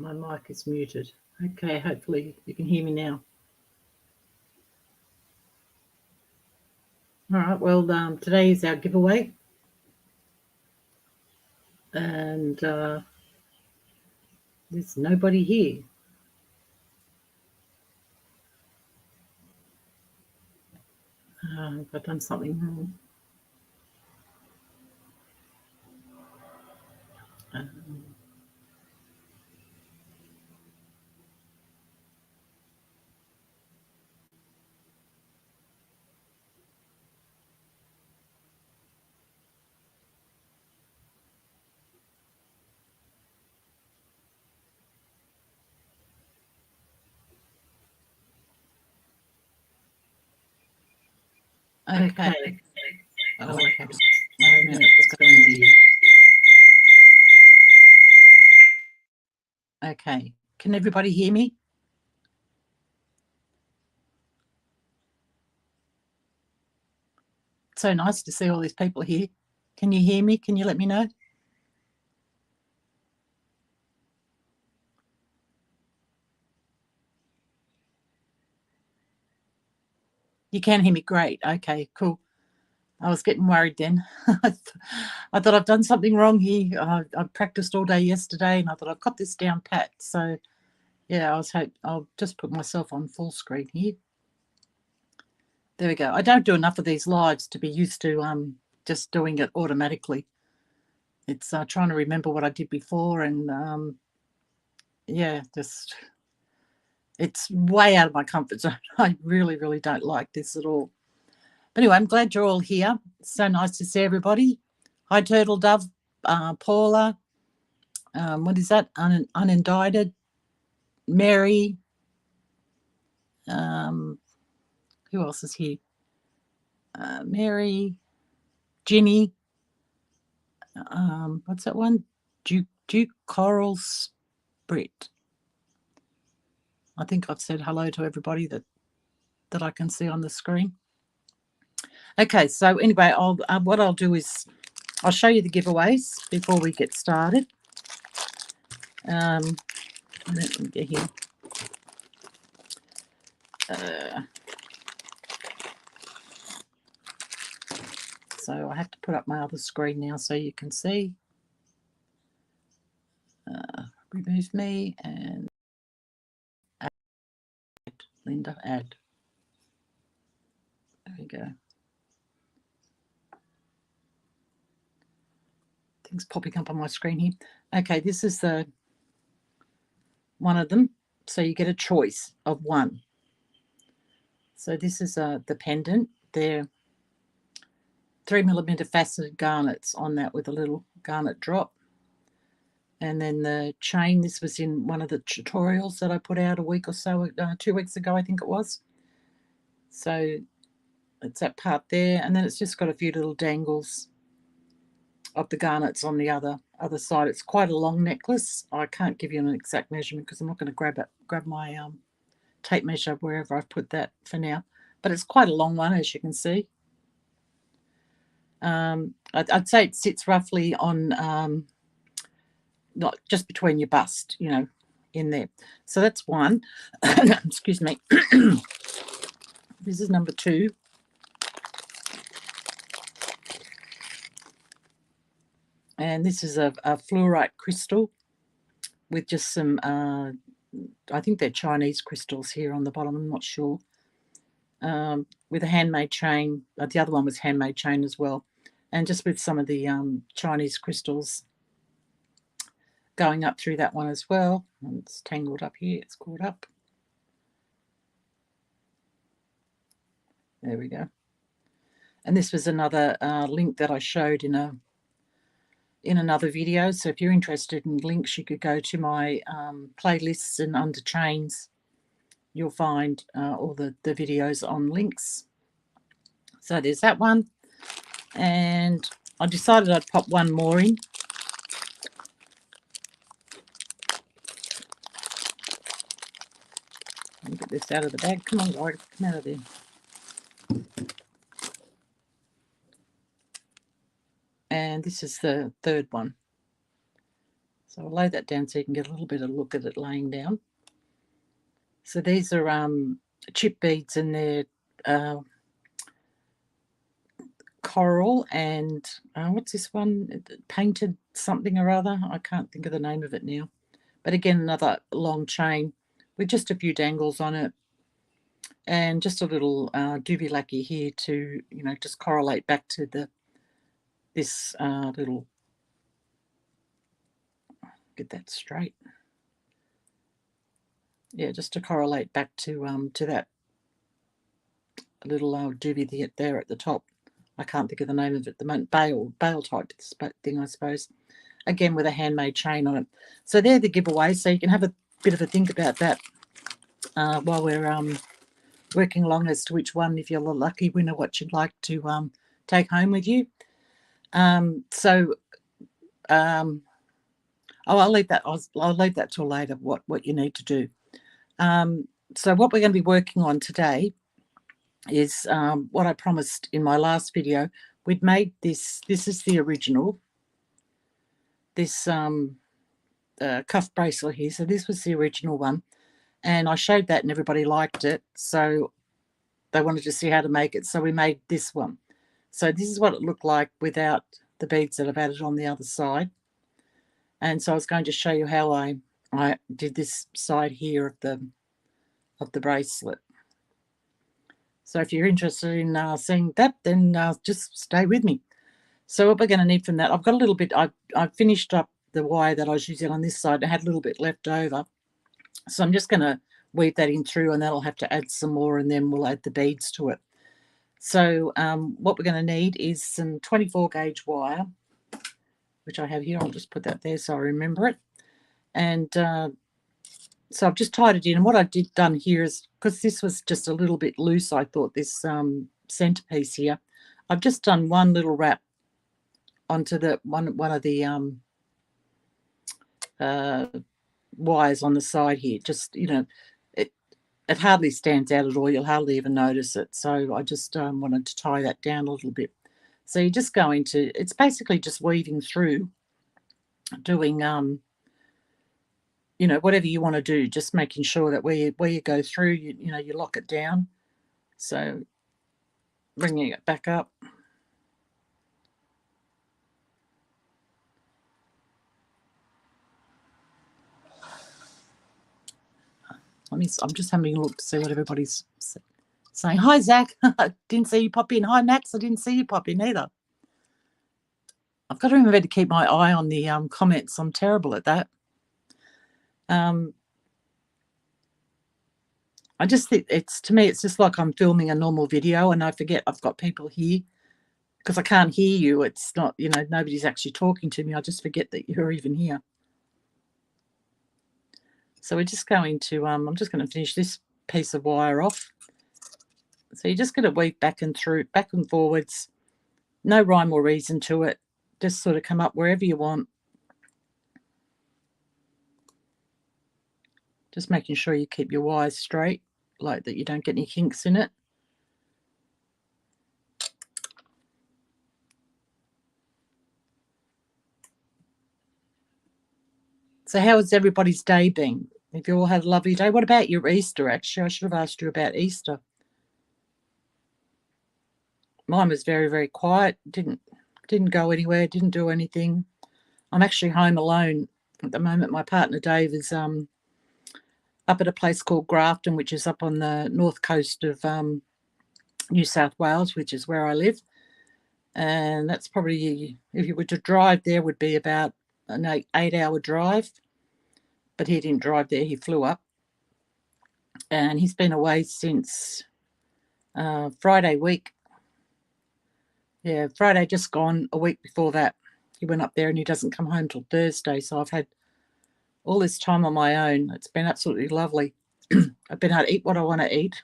My mic is muted. Okay, hopefully you can hear me now. All right, well, today is our giveaway. And there's nobody here. Have I done something wrong? Okay. Oh, okay. Wait a minute, what's going on here? Okay, can everybody hear me? It's so nice to see all these people here. Can you hear me? Can you let me know? You can hear me, great. Okay, cool. I was getting worried then. I thought I've done something wrong here. I practiced all day yesterday and I thought I've got this down pat. So yeah, I'll just put myself on full screen here. There we go. I don't do enough of these lives to be used to just doing it automatically. It's trying to remember what I did before and yeah, just it's way out of my comfort zone. I really, really don't like this at all. But anyway, I'm glad you're all here. It's so nice to see everybody. Hi, Turtle Dove, Paula. What is that? Unindicted. Mary. Who else is here? Mary. Ginny. What's that one? Duke Coral Sprit. I think I've said hello to everybody that I can see on the screen. Okay, so anyway, what I'll do is I'll show you the giveaways before we get started. Let me get here. So I have to put up my other screen now so you can see. Remove me and add. Linda, add. There we go. Things popping up on my screen here. Okay, this is the one of them. So you get a choice of one. So this is the pendant. They're 3mm faceted garnets on that with a little garnet drop. And then the chain, this was in one of the tutorials that I put out a week or so, 2 weeks ago, I think it was. So it's that part there. And then it's just got a few little dangles of the garnets on the other side. It's quite a long necklace. I can't give you an exact measurement because I'm not going to grab my tape measure wherever I've put that for now. But it's quite a long one, as you can see. I'd say it sits roughly on not just between your bust, you know, in there. So that's one. Excuse me. This is number 2. And this is a fluorite crystal with just some, I think they're Chinese crystals here on the bottom, I'm not sure. With a handmade chain. The other one was handmade chain as well. And just with some of the Chinese crystals going up through that one as well. And it's tangled up here. It's caught up. There we go. And this was another link that I showed in another video. So if you're interested in links, you could go to my playlists, and under chains, you'll find all the videos on links. So there's that one. And I decided I'd pop one more in. Let me get this out of the bag. Come on, Lord, come out of there. And this is the third one. So I'll lay that down so you can get a little bit of a look at it laying down. So these are chip beads, and they're coral and what's this one? Painted something or other. I can't think of the name of it now. But again, another long chain with just a few dangles on it, and just a little doobie lucky here to, you know, just correlate back to this little, get that straight. Yeah, just to correlate back to that little doobie there at the top. I can't think of the name of it at the moment. Bail type thing, I suppose. Again, with a handmade chain on it. So they're the giveaways. So you can have a bit of a think about that while we're working along as to which one, if you're the lucky winner, what you'd like to take home with you. Oh, I'll leave that. I'll leave that till later. What you need to do. So what we're going to be working on today is what I promised in my last video. We'd made this. This is the original. This cuff bracelet here. So this was the original one, and I showed that, and everybody liked it. So they wanted to see how to make it. So we made this one. So this is what it looked like without the beads that I've added on the other side. And so I was going to show you how I did this side here of the bracelet. So if you're interested in seeing that, then just stay with me. So what we're going to need from that, I've got a little bit, I finished up the wire that I was using on this side. I had a little bit left over. So I'm just going to weave that in through, and then I'll have to add some more, and then we'll add the beads to it. So what we're going to need is some 24 gauge wire, which I have here. I'll just put that there so I remember it. And so I've just tied it in. And what I've done here is, because this was just a little bit loose, I thought, this centerpiece here, I've just done one little wrap onto the one of the wires on the side here. Just, you know, it hardly stands out at all. You'll hardly even notice it. So I just wanted to tie that down a little bit. So you're just going to, it's basically just weaving through, doing you know, whatever you want to do, just making sure that where you go through, you know, you lock it down. So bringing it back up. I'm just having a look to see what everybody's saying. Hi, Zach. Didn't see you pop in. Hi, Max. I didn't see you pop in either. I've got to remember to keep my eye on the comments. I'm terrible at that. I just think to me, it's just like I'm filming a normal video, and I forget I've got people here because I can't hear you. It's not, you know, nobody's actually talking to me. I just forget that you're even here. So we're just going to, I'm just going to finish this piece of wire off. So you're just going to weave back and forwards. No rhyme or reason to it. Just sort of come up wherever you want. Just making sure you keep your wires straight, like that you don't get any kinks in it. So how has everybody's day been? Have you all had a lovely day? What about your Easter, actually? I should have asked you about Easter. Mine was very, very quiet. Didn't go anywhere, didn't do anything. I'm actually home alone at the moment. My partner Dave is up at a place called Grafton, which is up on the north coast of New South Wales, which is where I live. And that's probably, if you were to drive there, would be about an 8-hour drive. But he didn't drive there, he flew up. And he's been away since Friday week. Yeah, Friday just gone. A week before that, he went up there, and he doesn't come home till Thursday. So I've had all this time on my own. It's been absolutely lovely. I've been able to eat what I want to eat,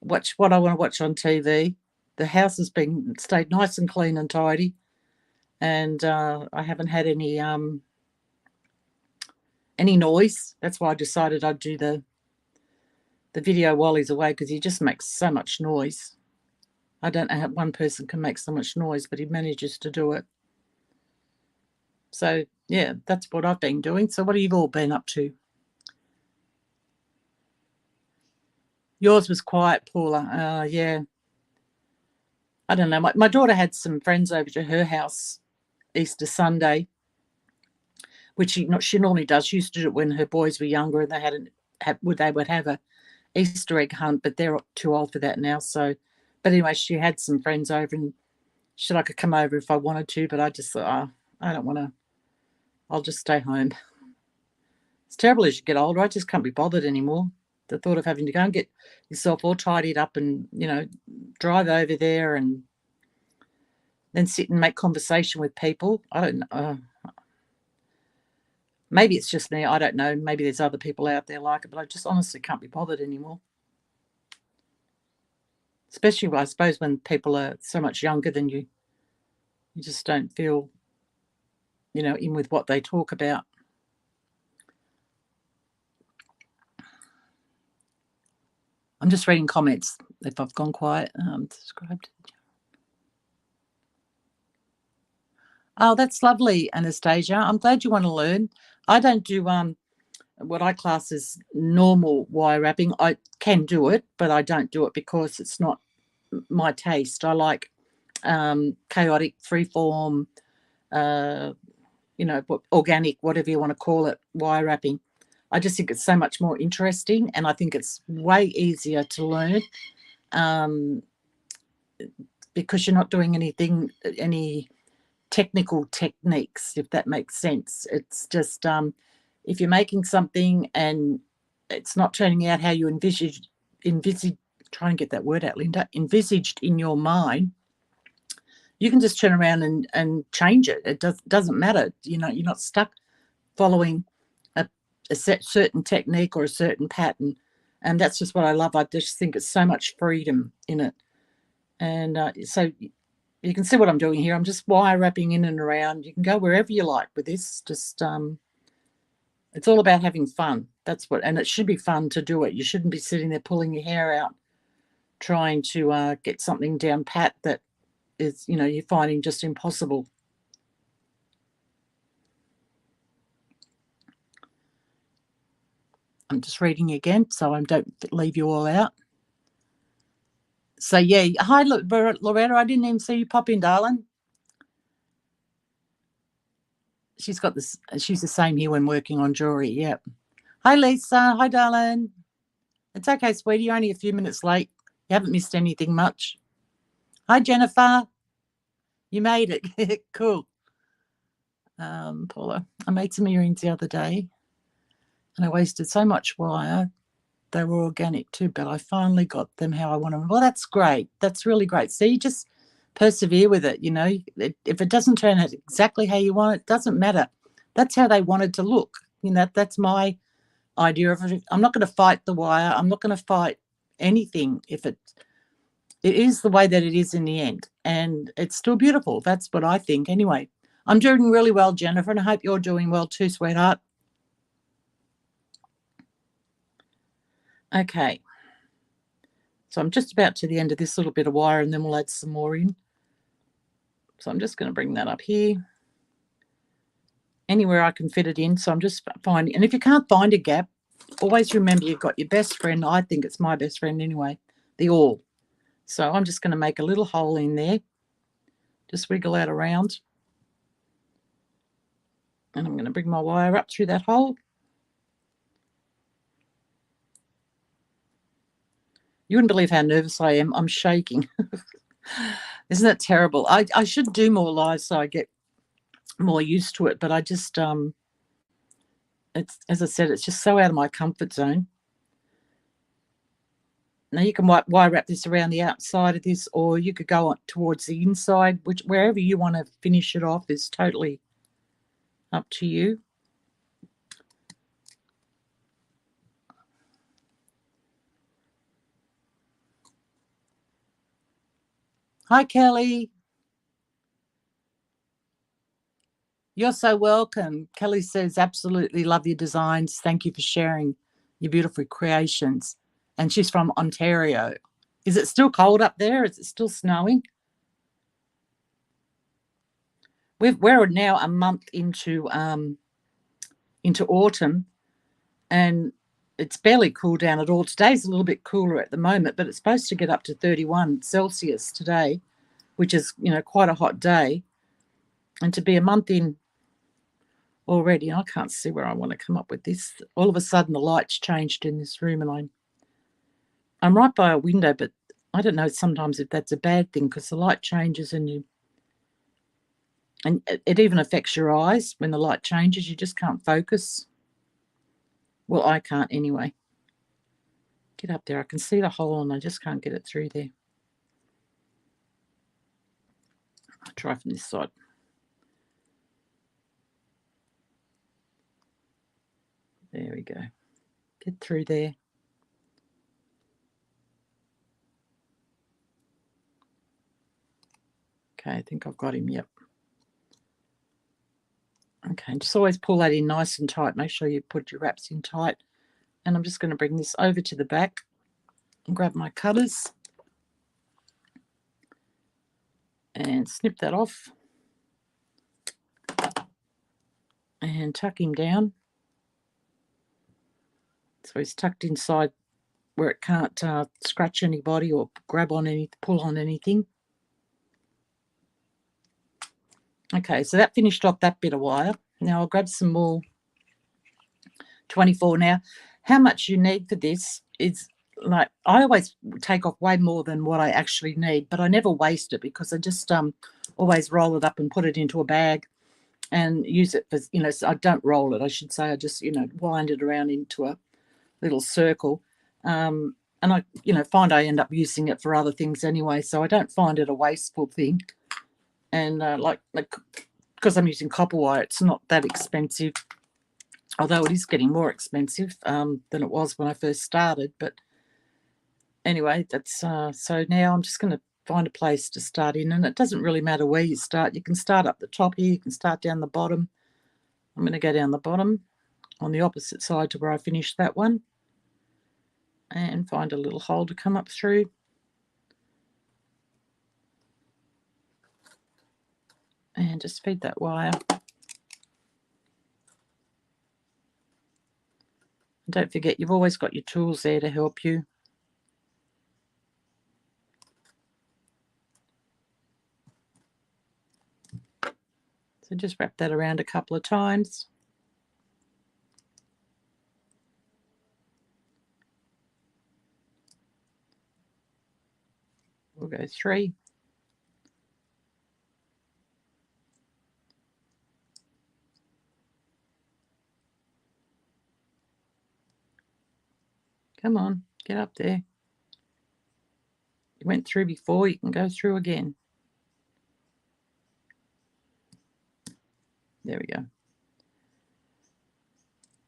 watch what I want to watch on TV. The house has stayed nice and clean and tidy, and I haven't had any noise. That's why I decided I'd do the video while he's away, because he just makes so much noise. I don't know how one person can make so much noise, but he manages to do it. So Yeah, that's what I've been doing. So what have you all been up to? Yours was quiet, Paula. Yeah. I don't know. My daughter had some friends over to her house Easter Sunday, which she normally does. She used to do it when her boys were younger, and they would have a Easter egg hunt, but they're too old for that now. So, but anyway, she had some friends over, and she said I could come over if I wanted to, but I just thought, I don't want to. I'll just stay home. It's terrible as you get older. I just can't be bothered anymore. The thought of having to go and get yourself all tidied up and, drive over there and then sit and make conversation with people. I don't know. Maybe it's just me. I don't know. Maybe there's other people out there like it, but I just honestly can't be bothered anymore. Especially, I suppose, when people are so much younger than you. You just don't feel, in with what they talk about. I'm just reading comments if I've gone quiet. Described. Oh, that's lovely, Anastasia. I'm glad you want to learn. I don't do what I class as normal wire wrapping. I can do it, but I don't do it because it's not my taste. I like chaotic, freeform, organic, whatever you want to call it, wire wrapping. I just think it's so much more interesting, and I think it's way easier to learn because you're not doing any technical techniques, if that makes sense. It's just if you're making something and it's not turning out how you envisaged, try and get that word out, Linda, envisaged in your mind, you can just turn around and change it. It doesn't matter. You're not stuck following a certain technique or a certain pattern. And that's just what I love. I just think it's so much freedom in it. And so you can see what I'm doing here. I'm just wire wrapping in and around. You can go wherever you like with this. Just it's all about having fun. And it should be fun to do it. You shouldn't be sitting there pulling your hair out trying to get something down pat that is, you're finding just impossible. I'm just reading again so I don't leave you all out. So, yeah. Hi, Loretta. I didn't even see you pop in, darling. She's got this. She's the same here when working on jewelry. Yep. Hi, Lisa. Hi, darling. It's okay, sweetie. You're only a few minutes late. You haven't missed anything much. Hi, Jennifer. You made it. Cool. Paula, I made some earrings the other day and I wasted so much wire. They were organic too, but I finally got them how I want them. Well, that's great. That's really great. So you just persevere with it. If it doesn't turn out exactly how you want it, doesn't matter. That's how they wanted to look. That's my idea of it. I'm not going to fight the wire. I'm not going to fight anything if it is the way that it is in the end. And it's still beautiful. That's what I think. Anyway, I'm doing really well, Jennifer, and I hope you're doing well too, sweetheart. Okay. So I'm just about to the end of this little bit of wire and then we'll add some more in. So I'm just going to bring that up here. Anywhere I can fit it in. So I'm just finding, and if you can't find a gap, always remember you've got your best friend. I think it's my best friend anyway, the awl. So I'm just going to make a little hole in there. Just wiggle that around. And I'm going to bring my wire up through that hole. You wouldn't believe how nervous I am. I'm shaking. Isn't that terrible? I should do more live so I get more used to it, but I just it's, as I said, it's just so out of my comfort zone. Now you can wire wrap this around the outside of this, or you could go on towards the inside, wherever you want to finish it off is totally up to you. Hi, Kelly. You're so welcome. Kelly says, absolutely love your designs. Thank you for sharing your beautiful creations. And she's from Ontario. Is it still cold up there? Is it still snowing? We're now a month into autumn, and it's barely cooled down at all. Today's a little bit cooler at the moment, but it's supposed to get up to 31 Celsius today, which is, quite a hot day. And to be a month in already, I can't see where I want to come up with this. All of a sudden, the lights changed in this room, and I'm right by a window, but I don't know sometimes if that's a bad thing, because the light changes and it even affects your eyes when the light changes. You just can't focus. Well, I can't anyway. Get up there. I can see the hole and I just can't get it through there. I'll try from this side. There we go. Get through there. Okay, I think I've got him. Yep. Okay, just always pull that in nice and tight. Make sure you put your wraps in tight. And I'm just going to bring this over to the back and grab my cutters and snip that off and tuck him down. So he's tucked inside where it can't scratch anybody or grab on any, pull on anything. Okay, so that finished off that bit of wire. Now I'll grab some more 24. Now, how much you need for this is, like, I always take off way more than what I actually need, but I never waste it because I just always roll it up and put it into a bag and use it for, so I don't roll it, I should say. I just, wind it around into a little circle. And I, find I end up using it for other things anyway, so I don't find it a wasteful thing. And like because I'm using copper wire, it's not that expensive, although it is getting more expensive than it was when I first started. But anyway, that's so now I'm just going to find a place to start in, and it doesn't really matter where you start. You can start up the top here, you can start down the bottom. I'm going to go down the bottom on the opposite side to where I finished that one and find a little hole to come up through. And just feed that wire. Don't forget, you've always got your tools there to help you. So just wrap that around a couple of times. We'll go 3. Come on, get up there. You went through before, you can go through again. There we go.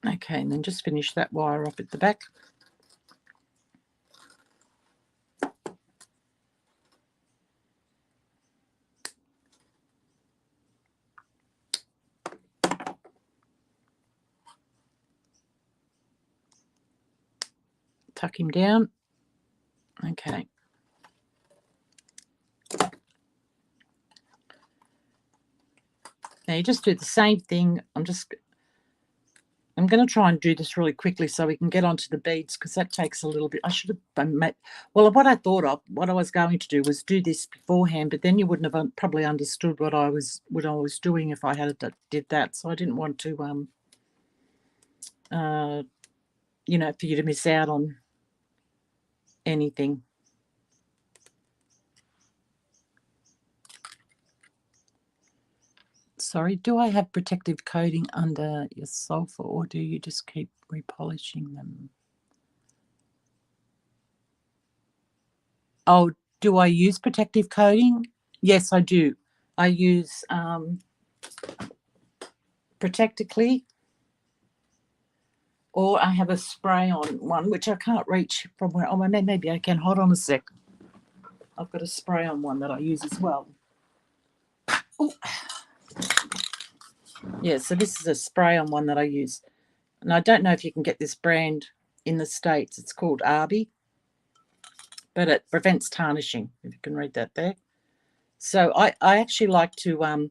Okay, and then just finish that wire off at the back. Tuck him down. Okay. Now you just do the same thing. I'm going to try and do this really quickly so we can get onto the beads, because that takes a little bit. I should have made, well, what I thought of, what I was going to do was do this beforehand, but then you wouldn't have probably understood what I was doing if I had did that. So I didn't want to, for you to miss out on anything. Sorry, do I have protective coating under your sulfur, or do you just keep repolishing them? Oh, do I use protective coating? Yes, I do. I use Protectically, or I have a spray-on one, which I can't reach from where. Oh, maybe I can. Hold on a sec. I've got a spray-on one that I use as well. Oh. Yeah, so this is a spray-on one that I use. And I don't know if you can get this brand in the States. It's called Arby, but it prevents tarnishing, if you can read that there. So I actually like to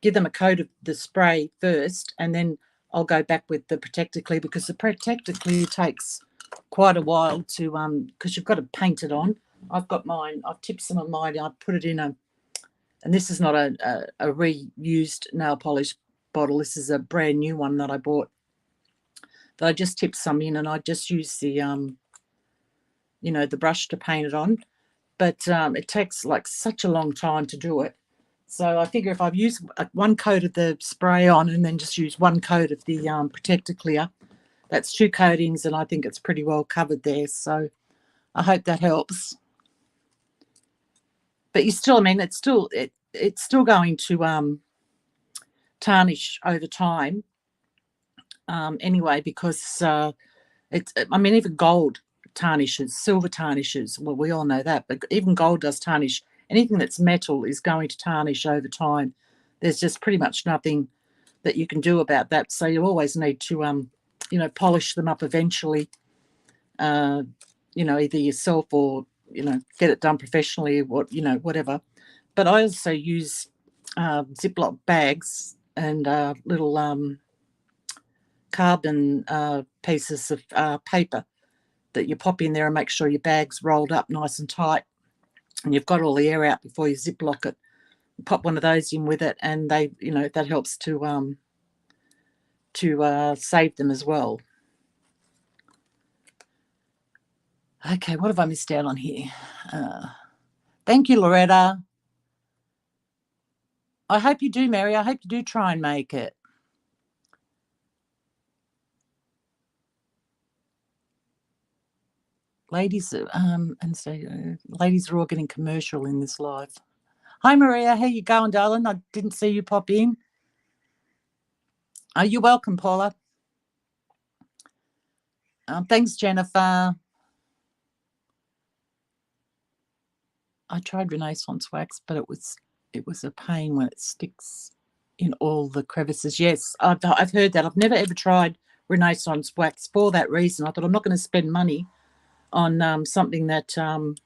give them a coat of the spray first, and then I'll go back with the protector clear, because the protector clear takes quite a while to because you've got to paint it on. I've got mine. I've tipped some of mine. I put it in a, and this is not a reused nail polish bottle. This is a brand new one that I bought. That I just tipped some in, and I just use the the brush to paint it on. But it takes like such a long time to do it. So I figure if I've used one coat of the spray on and then just use one coat of the protector clear, that's 2 coatings, and I think it's pretty well covered there. So I hope that helps. But you still, I mean, it's still going to tarnish over time anyway, because it's, I mean, even gold tarnishes, silver tarnishes. Well, we all know that, but even gold does tarnish. Anything that's metal is going to tarnish over time. There's just pretty much nothing that you can do about that. So you always need to, polish them up eventually, either yourself or, get it done professionally, or, whatever. But I also use Ziploc bags and little carbon pieces of paper that you pop in there and make sure your bag's rolled up nice and tight, and you've got all the air out before you ziplock it. Pop one of those in with it, and they, that helps to save them as well. Okay, what have I missed out on here? Thank you, Loretta. I hope you do, Mary. I hope you do try and make it. Ladies, and so ladies are all getting commercial in this live. Hi, Maria. How you going, darling? I didn't see you pop in. Are you welcome, Paula? Thanks, Jennifer. I tried Renaissance wax, but it was a pain when it sticks in all the crevices. Yes, I've heard that. I've never ever tried Renaissance wax for that reason. I thought I'm not going to spend money on something that that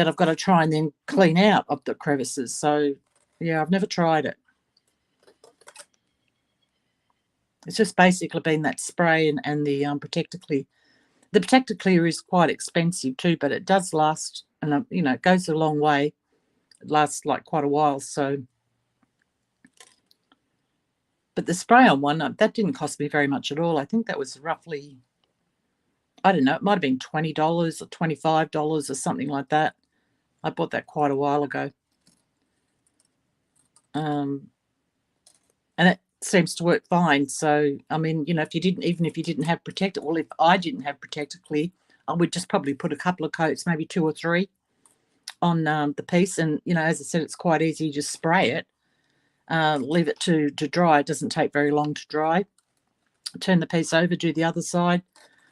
I've got to try and then clean out of the crevices. So yeah, I've never tried it. It's just basically been that spray and the protector clear. The protector clear is quite expensive too, but it does last, and it goes a long way. It lasts like quite a while. So, but the spray on one, that didn't cost me very much at all. I think that was roughly, I don't know, it might have been $20 or $25 or something like that. I bought that quite a while ago. And it seems to work fine. So, I mean, if you didn't have protector, well, if I didn't have protector clear, I would just probably put a couple of coats, maybe 2 or 3 on the piece. And, as I said, it's quite easy. You just spray it, leave it to dry. It doesn't take very long to dry. Turn the piece over, do the other side,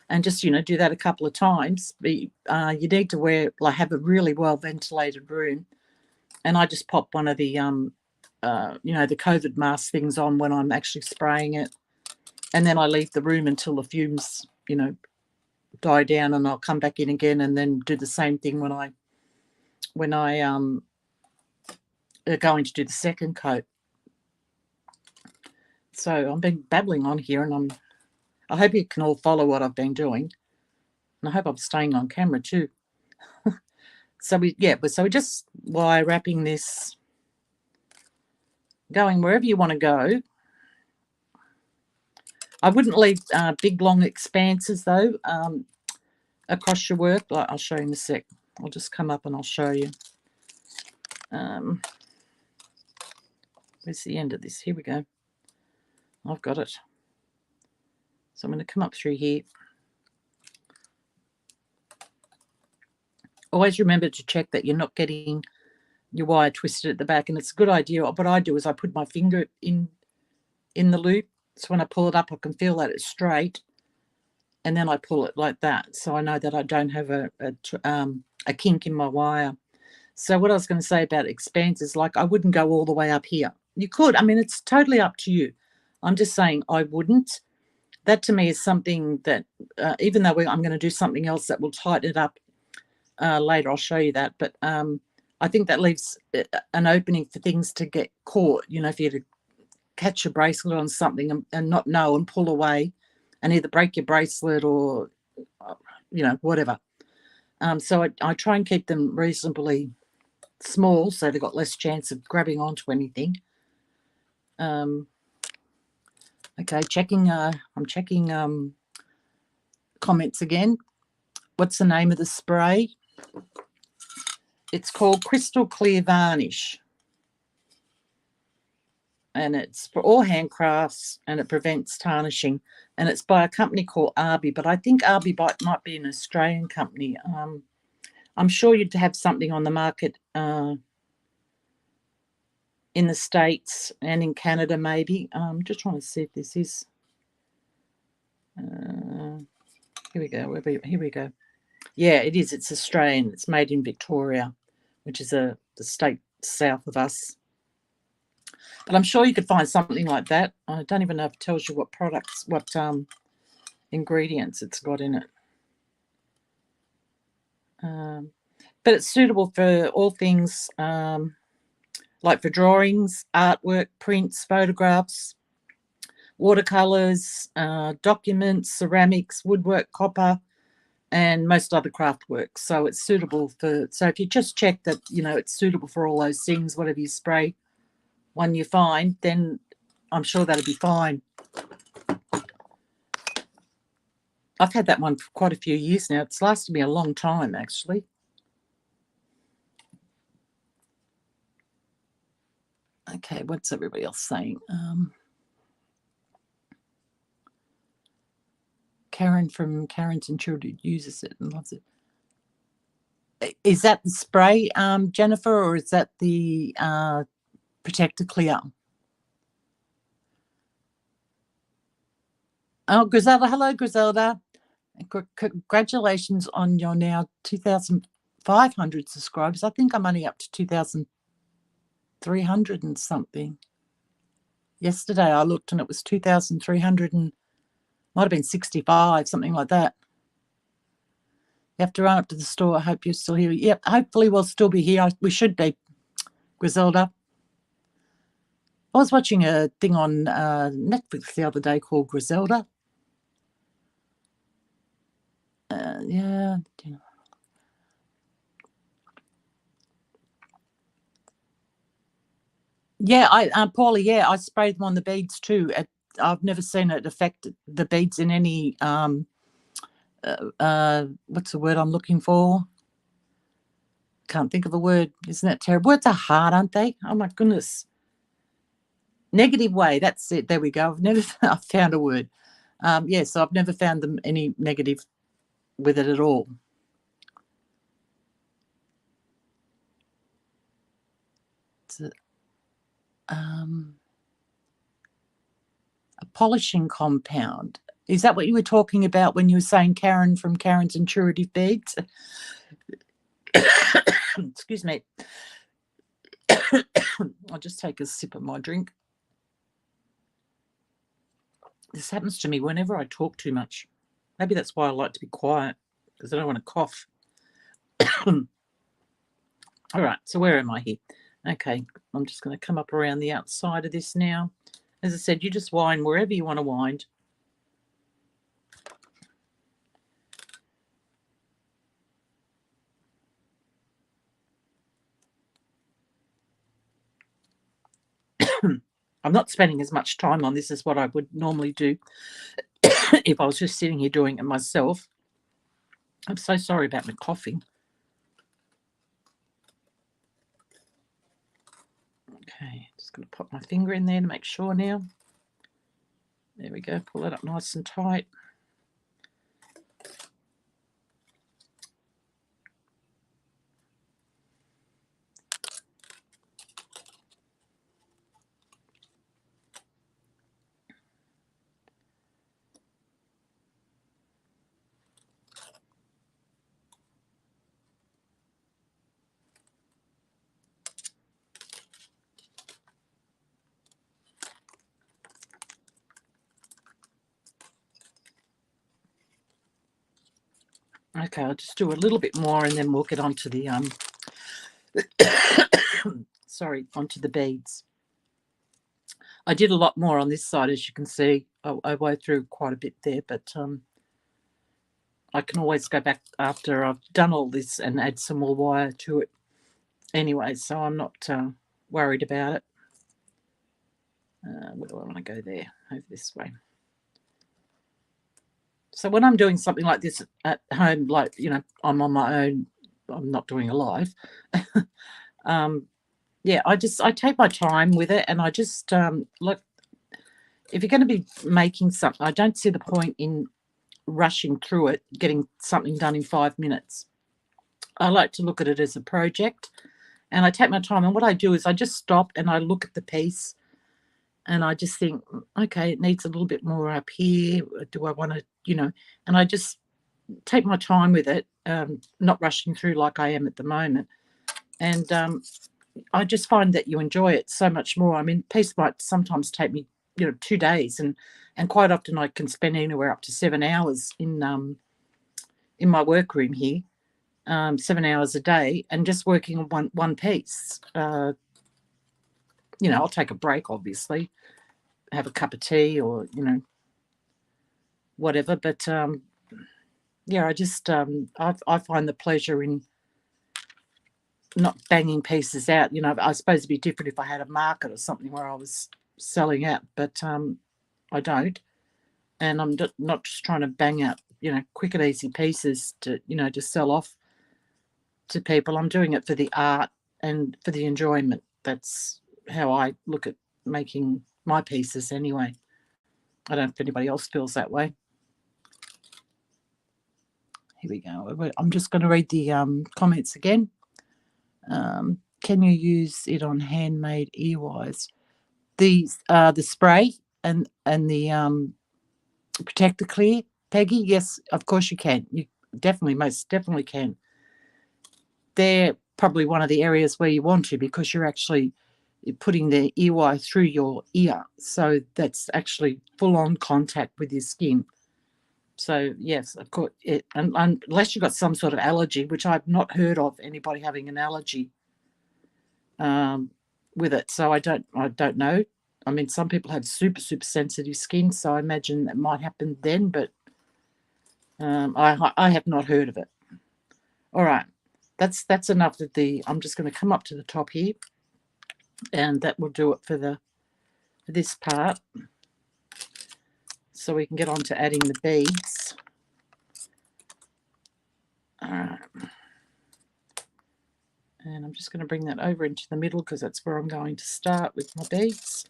and just, do that a couple of times. But you need to have a really well ventilated room. And I just pop one of the the COVID mask things on when I'm actually spraying it, and then I leave the room until the fumes, die down, and I'll come back in again, and then do the same thing when I are going to do the second coat. So I've been babbling on here, and I hope you can all follow what I've been doing, and I hope I'm staying on camera too. So we're just wire wrapping this, going wherever you want to go. I wouldn't leave big long expanses though across your work. I'll show you in a sec. I'll just come up and I'll show you. Where's the end of this? Here we go. I've got it. So I'm going to come up through here. Always remember to check that you're not getting your wire twisted at the back, and it's a good idea. What I do is I put my finger in the loop, so when I pull it up I can feel that it's straight, and then I pull it like that, so I know that I don't have a kink in my wire. So what I was going to say about expanses, like I wouldn't go all the way up here. You could, I mean, it's totally up to you. I'm just saying I wouldn't. That to me is something that even though I'm going to do something else that will tighten it up later, I'll show you that, but I think that leaves an opening for things to get caught. You know, if you had to catch a bracelet on something and not know and pull away and either break your bracelet or, you know, whatever. So I try and keep them reasonably small so they've got less chance of grabbing onto anything. Okay, checking. I'm checking comments again. What's the name of the spray? It's called Crystal Clear Varnish. And it's for all handcrafts and it prevents tarnishing. And it's by a company called Arby, but I think Arby might be an Australian company. I'm sure you'd have something on the market in the States and in Canada maybe. I'm just trying to see if this is... here we go. Here we go. Yeah, it is. It's Australian. It's made in Victoria, which is the state south of us. But I'm sure you could find something like that. I don't even know if it tells you what products, what ingredients it's got in it. But it's suitable for all things like for drawings, artwork, prints, photographs, watercolours, documents, ceramics, woodwork, copper, and most other craft work. So it's suitable for, so if you just check that, you know, it's suitable for all those things, whatever you spray, one you find, then I'm sure that'll be fine. I've had that one for quite a few years now. It's lasted me a long time, actually. Okay, what's everybody else saying? Karen from Karen's Intuitive uses it and loves it. Is that the spray, Jennifer, or is that the Protector Clear? Oh, Griselda. Hello, Griselda. Congratulations on your now 2,500 subscribers. I think I'm only up to 2,300 and something. Yesterday I looked and it was 2,300 and might have been 65, something like that. You have to run up to the store. I hope you're still here. Yep, hopefully we'll still be here. We should be, Griselda. I was watching a thing on Netflix the other day called Griselda. Yeah. Yeah, Paulie, yeah, I sprayed them on the beads too. I've never seen it affect the beads in any, what's the word I'm looking for? Can't think of a word. Isn't that terrible? Words are hard, aren't they? Oh, my goodness. Negative way. That's it. There we go. I've found a word. Yeah, so I've never found them any negative with it at all. It's a polishing compound. Is that what you were talking about when you were saying Karen from Karen's Intuitive Beads? Excuse me. I'll just take a sip of my drink. This happens to me whenever I talk too much. Maybe that's why I like to be quiet, because I don't want to cough. All right, so where am I here? Okay, I'm just going to come up around the outside of this now. As I said, you just wind wherever you want to wind. I'm not spending as much time on this as what I would normally do if I was just sitting here doing it myself. I'm so sorry about my coughing. Okay, just going to pop my finger in there to make sure now. There we go, pull it up nice and tight. Okay, I'll just do a little bit more and then we'll get on to the Sorry, onto the beads. I did a lot more on this side, as you can see. I went through quite a bit there, but I can always go back after I've done all this and add some more wire to it anyway, so I'm not worried about it. Where do I want to go there? Over this way. So when I'm doing something like this at home, like, I'm on my own, I'm not doing a live. Yeah, I take my time with it, and I just look. If you're going to be making something, I don't see the point in rushing through it, getting something done in 5 minutes. I like to look at it as a project, and I take my time. And what I do is I just stop and I look at the piece, and I just think, okay, it needs a little bit more up here. Do I want to, and I just take my time with it, not rushing through like I am at the moment. And I just find that you enjoy it so much more. I mean, piece might sometimes take me, 2 days, and quite often I can spend anywhere up to 7 hours in my workroom here, 7 hours a day, and just working on one piece. I'll take a break, obviously, have a cup of tea or whatever. But yeah, I just I find the pleasure in not banging pieces out. I suppose it'd be different if I had a market or something where I was selling out, but I don't, and I'm not just trying to bang out quick and easy pieces to to sell off to people. I'm doing it for the art and for the enjoyment. That's how I look at making my pieces anyway. I don't know if anybody else feels that way. Here we go. I'm just going to read the comments again. Can you use it on handmade earwires? The spray and the protector clear, Peggy? Yes, of course you can. You most definitely can. They're probably one of the areas where you want to, because you're actually putting the earwire through your ear, so that's actually full-on contact with your skin. So yes, of course, unless you've got some sort of allergy, which I've not heard of anybody having an allergy with it. So I don't know. I mean, some people have super sensitive skin, so I imagine that might happen then. But I have not heard of it. All right, that's enough of the. I'm just going to come up to the top here, and that will do it for this part. So we can get on to adding the beads. All right. And I'm just going to bring that over into the middle, because that's where I'm going to start with my beads.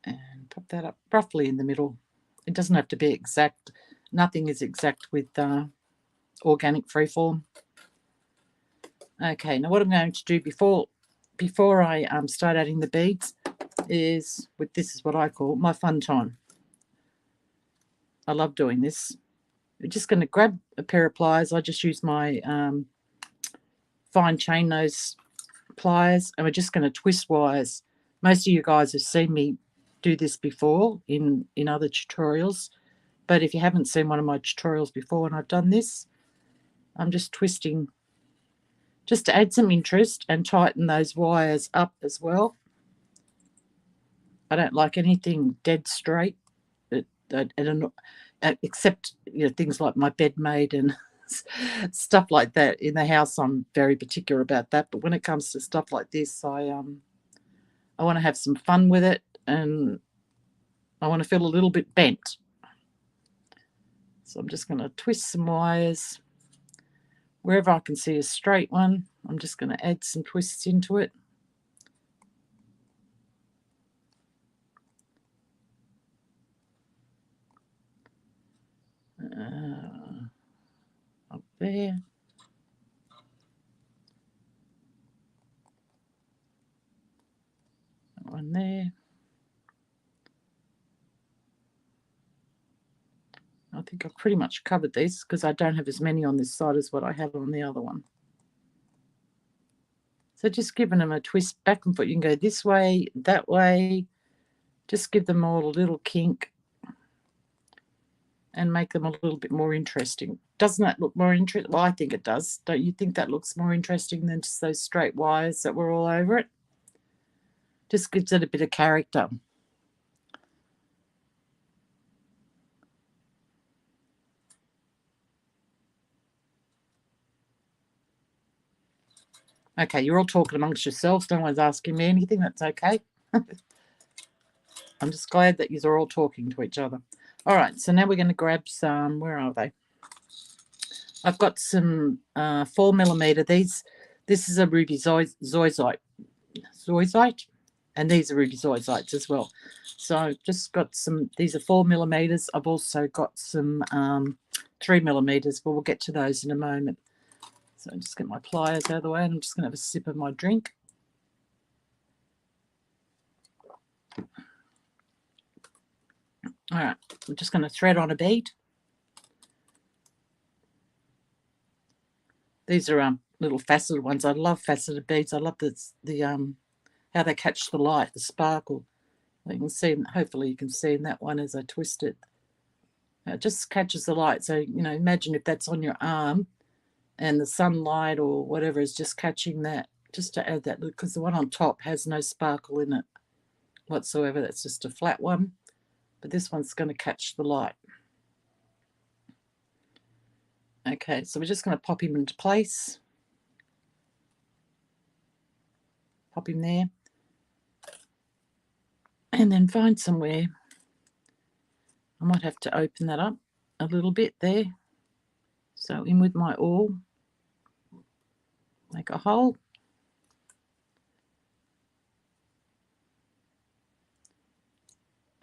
And pop that up roughly in the middle. It doesn't have to be exact. Nothing is exact with organic freeform. Okay, now what I'm going to do before I start adding the beads is, this is what I call my fun time. I love doing this. We're just going to grab a pair of pliers. I just use my fine chain nose pliers, and we're just going to twist wires. Most of you guys have seen me do this before in other tutorials, but if you haven't seen one of my tutorials before and I've done this, I'm just twisting just to add some interest and tighten those wires up as well. I don't like anything dead straight, except things like my bed made and stuff like that in the house. I'm very particular about that, but when it comes to stuff like this, I want to have some fun with it, and I want to feel a little bit bent. So I'm just going to twist some wires. Wherever I can see a straight one, I'm just going to add some twists into it. Up there. That one there. I think I've pretty much covered these, because I don't have as many on this side as what I have on the other one. So just giving them a twist back and forth. You can go this way, that way. Just give them all a little kink and make them a little bit more interesting. Doesn't that look more interesting? Well, I think it does. Don't you think that looks more interesting than just those straight wires that were all over it? Just gives it a bit of character. Okay, you're all talking amongst yourselves. No one's asking me anything. That's okay. I'm just glad that you're all talking to each other. All right, so now we're going to grab some. Where are they? I've got some 4mm. This is a ruby zoisite, and these are ruby zoisites as well. So I've just got some. These are 4mm. I've also got some 3mm, but we'll get to those in a moment. So I'll just get my pliers out of the way, and I'm just going to have a sip of my drink. All right, I'm just going to thread on a bead. These are little faceted ones. I love faceted beads. I love the how they catch the light, the sparkle. You can see, hopefully you can see in that one as I twist it. It just catches the light. So, imagine if that's on your arm and the sunlight or whatever is just catching that, just to add that, because the one on top has no sparkle in it whatsoever. That's just a flat one. But this one's going to catch the light. Okay, so we're just going to pop him into place. Pop him there. And then find somewhere. I might have to open that up a little bit there. So in with my awl. Make a hole.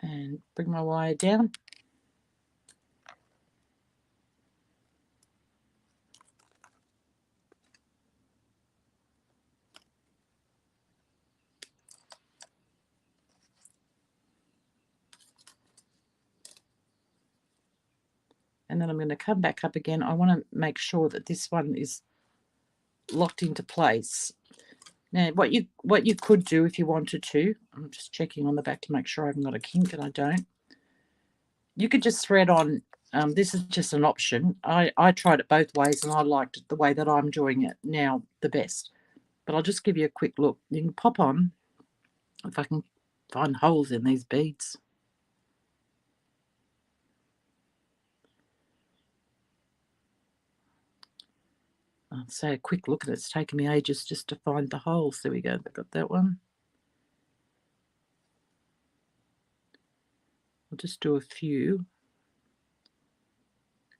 And bring my wire down. And then I'm going to come back up again. I want to make sure that this one is locked into place. Now, what you could do if you wanted to, I'm just checking on the back to make sure I haven't got a kink, and I don't. You could just thread on. This is just an option. I tried it both ways, and I liked it the way that I'm doing it now the best. But I'll just give you a quick look. You can pop on, if I can find holes in these beads. I'll say a quick look at it. It's taken me ages just to find the holes. There we go. I've got that one. I'll just do a few.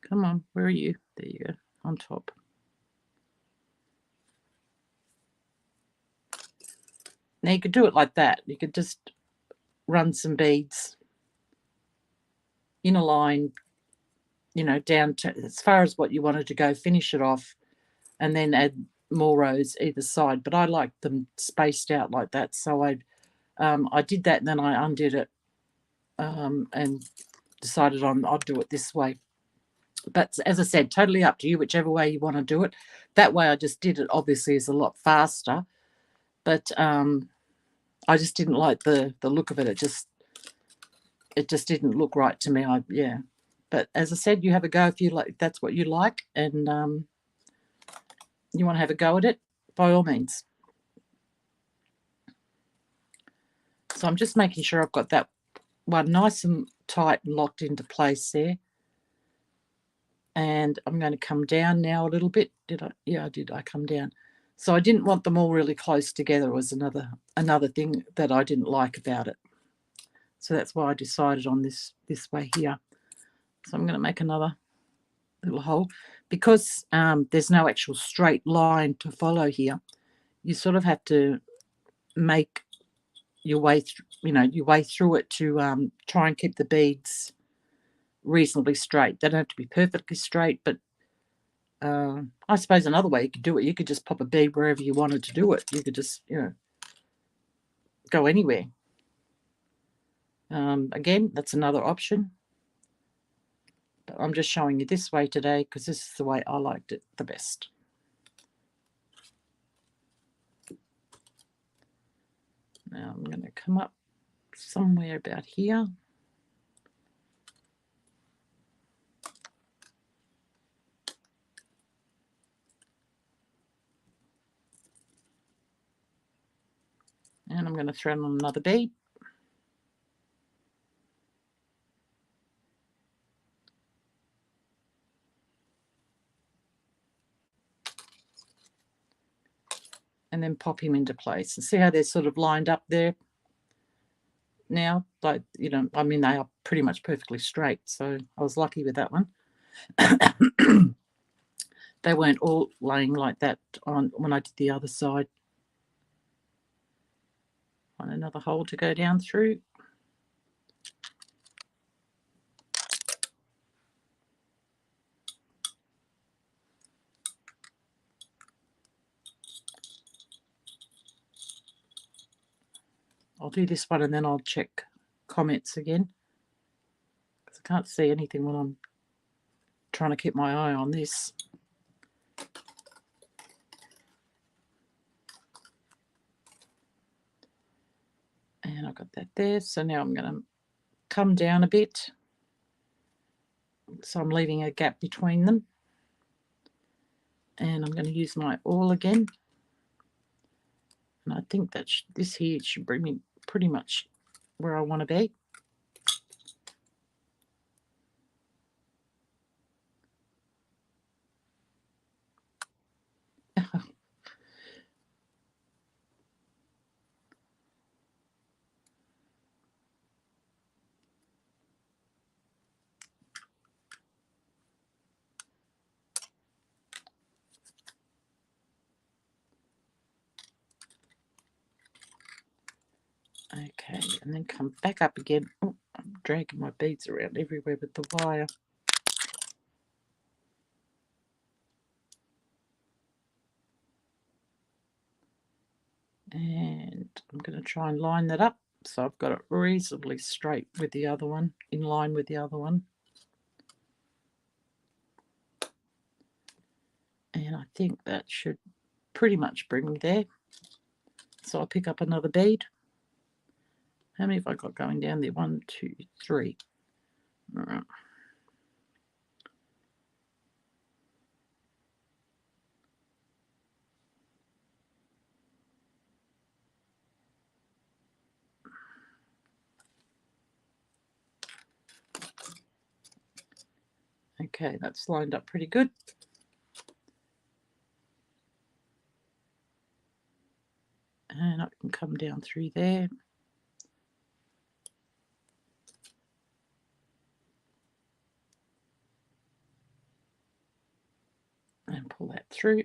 Come on, where are you? There you go, on top. Now you could do it like that. You could just run some beads in a line, down to as far as what you wanted to go, finish it off, and then add more rows either side. But I like them spaced out like that, so I did that, and then I undid it and decided I'll do it this way. But as I said, totally up to you, whichever way you want to do it. That way I just did it, obviously, is a lot faster. But I just didn't like the look of it. It just didn't look right to me. But as I said, you have a go if you like. If that's what you like, and you want to have a go at it, by all means. So I'm just making sure I've got that one nice and tight and locked into place there. And I'm going to come down now a little bit. Did I? Yeah, I did. I come down. So I didn't want them all really close together. Was another thing that I didn't like about it. So that's why I decided on this way here. So I'm going to make another little hole. Because there's no actual straight line to follow here, you sort of have to make your way through it to try and keep the beads reasonably straight. They don't have to be perfectly straight, but I suppose another way you could do it, you could just pop a bead wherever you wanted to do it. You could just, go anywhere. Again, that's another option. But I'm just showing you this way today because this is the way I liked it the best. Now I'm going to come up somewhere about here. And I'm going to thread on another bead. And then pop him into place. And see how they're sort of lined up there now? Like, you know, I mean, they are pretty much perfectly straight. So I was lucky with that one. They weren't all laying like that on when I did the other side. Find another hole to go down through. I'll do this one and then I'll check comments again, because I can't see anything when I'm trying to keep my eye on this. And I've got that there. So now I'm going to come down a bit. So I'm leaving a gap between them. And I'm going to use my awl again. And I think that this here should bring me pretty much where I want to be. Okay, and then come back up again. Oh, I'm dragging my beads around everywhere with the wire. And I'm going to try and line that up so I've got it reasonably straight with the other one, in line with the other one. And I think that should pretty much bring me there. So I'll pick up another bead. How many have I got going down there? 1, 2, 3. All right. Okay, that's lined up pretty good. And I can come down through there. And pull that through.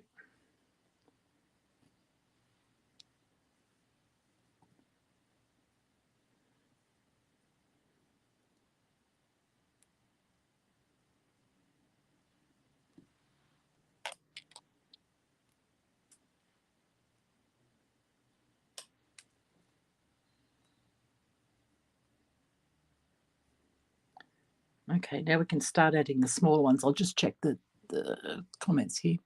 Okay, now we can start adding the smaller ones. I'll just check the comments here.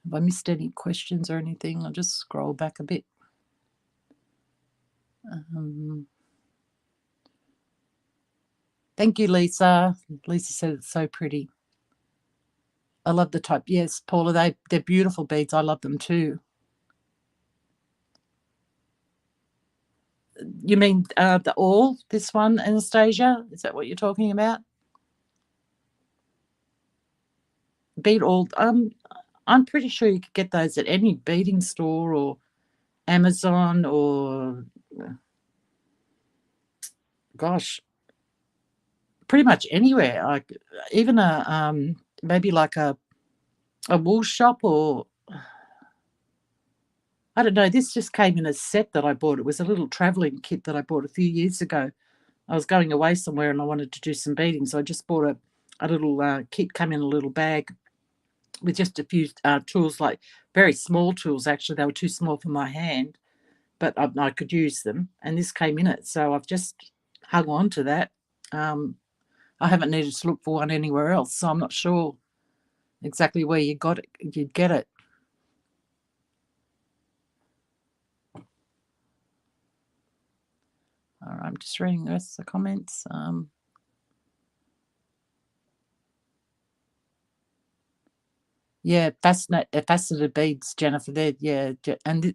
Have I missed any questions or anything? I'll just scroll back a bit. Thank you, Lisa. Lisa said it's so pretty. I love the type. Yes, Paula, they're beautiful beads. I love them too. You mean the awl, this one, Anastasia? Is that what you're talking about? Bead awl. I'm pretty sure you could get those at any beading store or Amazon or, gosh, pretty much anywhere. Like even maybe like a wool shop, or I don't know. This just came in a set that I bought. It was a little traveling kit that I bought a few years ago. I was going away somewhere and I wanted to do some beading, so I just bought a little kit, come in a little bag with just a few tools, like very small tools. Actually, they were too small for my hand, but I could use them. And this came in it, so I've just hung on to that. I haven't needed to look for one anywhere else, so I'm not sure exactly where you'd get it. All right, I'm just reading the rest of the comments. Yeah, faceted beads, Jennifer. There, yeah, and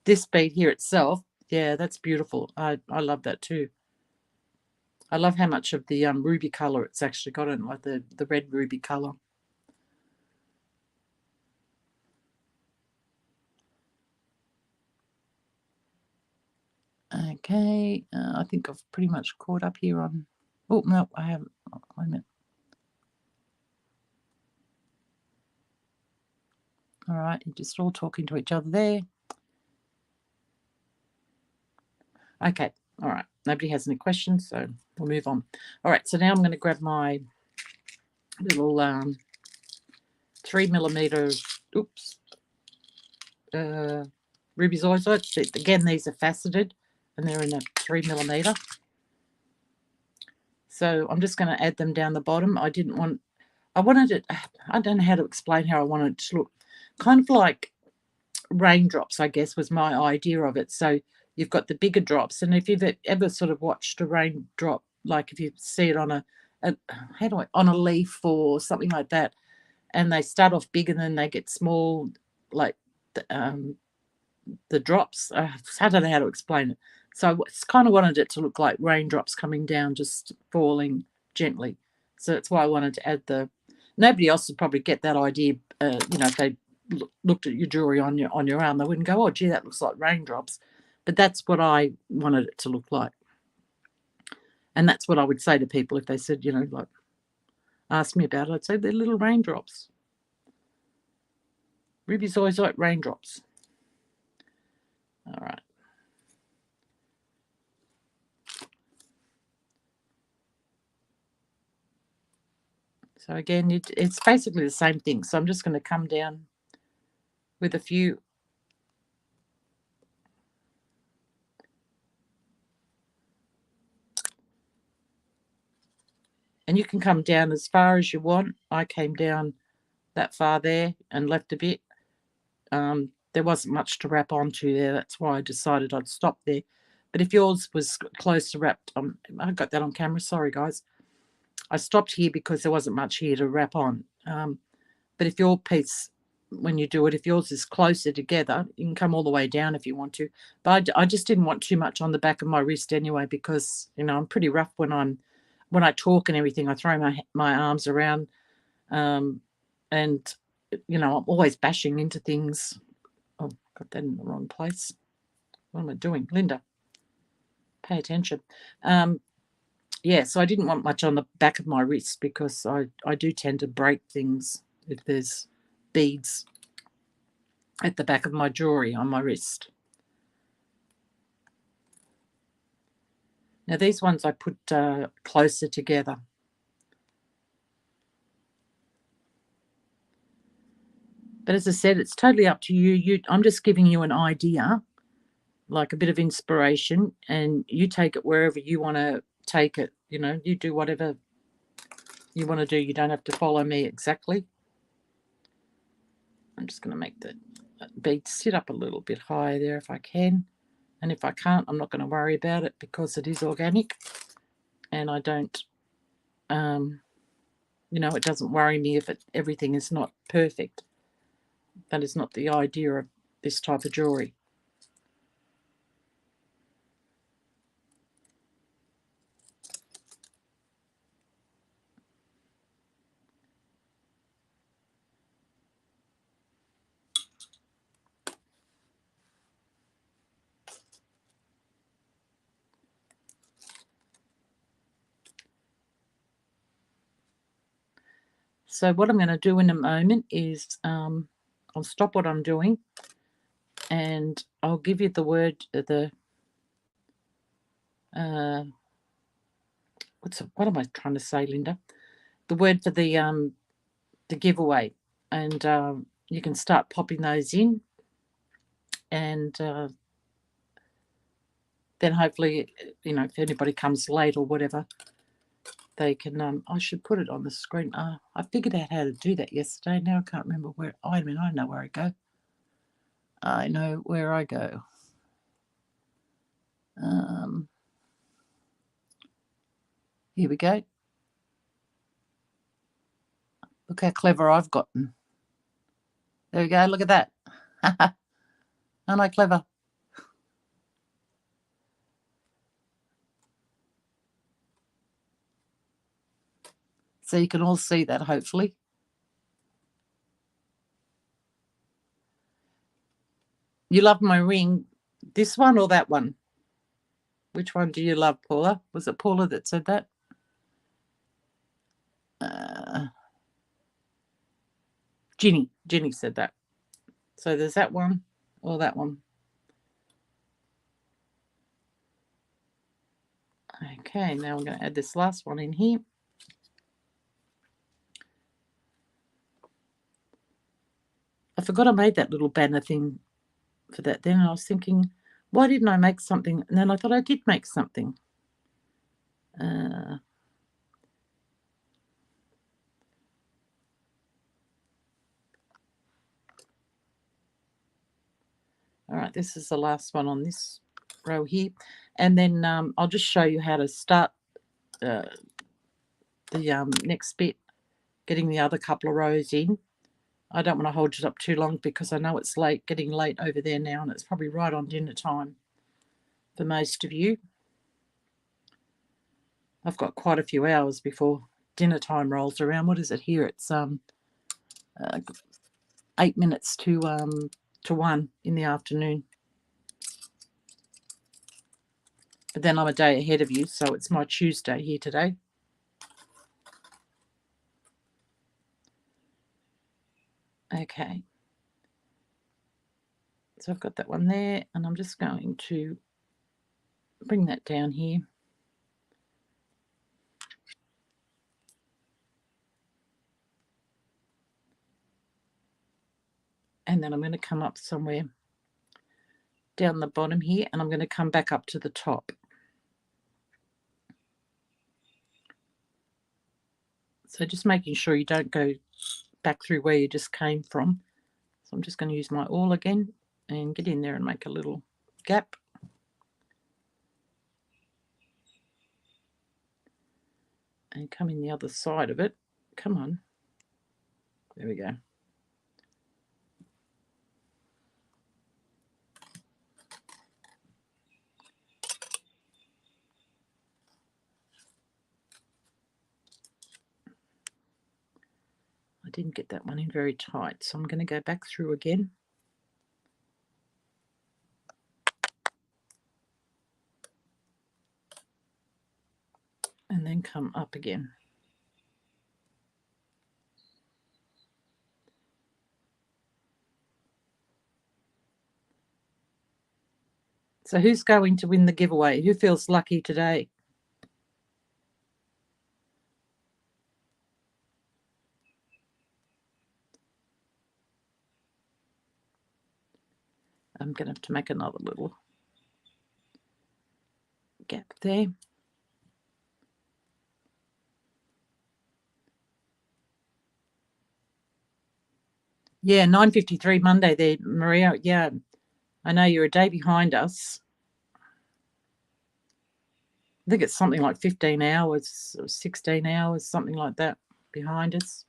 this bead here itself, yeah, that's beautiful. I love that too. I love how much of the ruby color it's actually got in, like the red ruby color. Okay, I think I've pretty much caught up here on. Oh no, I haven't. Oh, wait a minute. All right, you're just all talking to each other there. Okay, all right. Nobody has any questions, so we'll move on. All right, so now I'm going to grab my little 3mm, oops, ruby zoysites. Again, these are faceted, and they're in a 3mm. So I'm just going to add them down the bottom. I wanted it, I don't know how to explain how I wanted it to look. Kind of like raindrops, I guess, was my idea of it. So you've got the bigger drops, and if you've ever sort of watched a raindrop, like if you see it on on a leaf or something like that, and they start off big and then they get small, like the drops. I don't know how to explain it. So I kind of wanted it to look like raindrops coming down, just falling gently. So that's why I wanted to add the. Nobody else would probably get that idea. If they looked at your jewelry on your arm, they wouldn't go, "Oh, gee, that looks like raindrops." But that's what I wanted it to look like, and that's what I would say to people if they said, like, ask me about it. I'd say they're little raindrops. Ruby's always like raindrops. All right. So again, it's basically the same thing. So I'm just going to come down with a few. And you can come down as far as you want. I came down that far there and left a bit. There wasn't much to wrap onto there. That's why I decided I'd stop there. But if yours was close to wrapped, I got that on camera. Sorry, guys. I stopped here because there wasn't much here to wrap on. But if your piece, when you do it, if yours is closer together, you can come all the way down if you want to. But I just didn't want too much on the back of my wrist anyway, because I'm pretty rough when I talk and everything. I throw my arms around, and I'm always bashing into things. Oh, got that in the wrong place. What am I doing, Linda? Pay attention. Yeah, so I didn't want much on the back of my wrist because I do tend to break things if there's beads at the back of my jewelry on my wrist. Now these ones I put closer together. But as I said, it's totally up to you. I'm just giving you an idea, like a bit of inspiration, and you take it wherever you want to take it. You do whatever you want to do. You don't have to follow me exactly. I'm just going to make the bead sit up a little bit higher there if I can. And if I can't, I'm not going to worry about it because it is organic. And I don't, it doesn't worry me if everything is not perfect. That is not the idea of this type of jewelry. So what I'm going to do in a moment is I'll stop what I'm doing and I'll give you the word, what am I trying to say, Linda? The word for the giveaway, and you can start popping those in, and then hopefully, if anybody comes late or whatever, they can. I should put it on the screen. I figured out how to do that yesterday. Now I can't remember where. I know where I go. I know where I go. Here we go. Look how clever I've gotten. There we go. Look at that. Aren't I clever? So you can all see that, hopefully. You love my ring. This one or that one? Which one do you love, Paula? Was it Paula that said that? Ginny said that. So there's that one or that one. Okay, now we're going to add this last one in here. I forgot I made that little banner thing for that then. And I was thinking, why didn't I make something? And then I thought I did make something. All right, this is the last one on this row here. And then I'll just show you how to start the next bit, getting the other couple of rows in. I don't want to hold it up too long because I know it's late, getting late over there now, and it's probably right on dinner time for most of you. I've got quite a few hours before dinner time rolls around. What is it here? It's 8 minutes to 1 in the afternoon. But then I'm a day ahead of you, so it's my Tuesday here today. Okay. So I've got that one there, and I'm just going to bring that down here. And then I'm going to come up somewhere down the bottom here, and I'm going to come back up to the top. So just making sure you don't go back through where you just came from. So I'm just going to use my awl again and get in there and make a little gap. And come in the other side of it. Come on. There we go. I didn't get that one in very tight, so I'm going to go back through again. And then come up again. So who's going to win the giveaway? Who feels lucky today? I'm going to have to make another little gap there. Yeah, 9:53 Monday there, Maria. Yeah, I know you're a day behind us. I think it's something like 15 hours or 16 hours, something like that, behind us.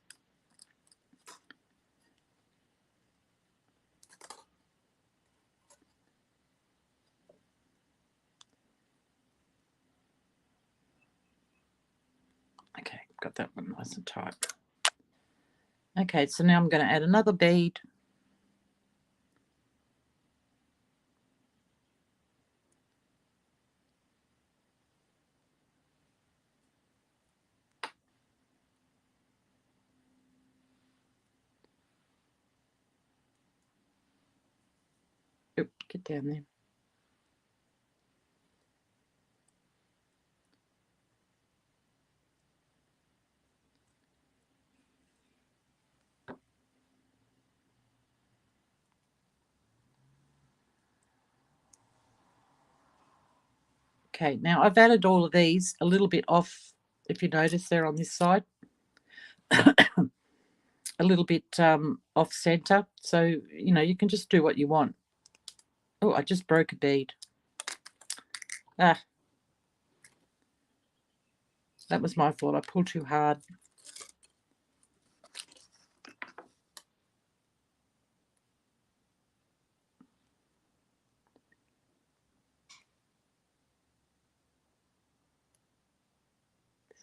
Okay, got that one nice and tight. Okay, so now I'm going to add another bead. Oop, get down there. Okay, now I've added all of these a little bit off, if you notice they're on this side, a little bit off center. So, you know, you can just do what you want. Oh, I just broke a bead. Ah, that was my fault. I pulled too hard.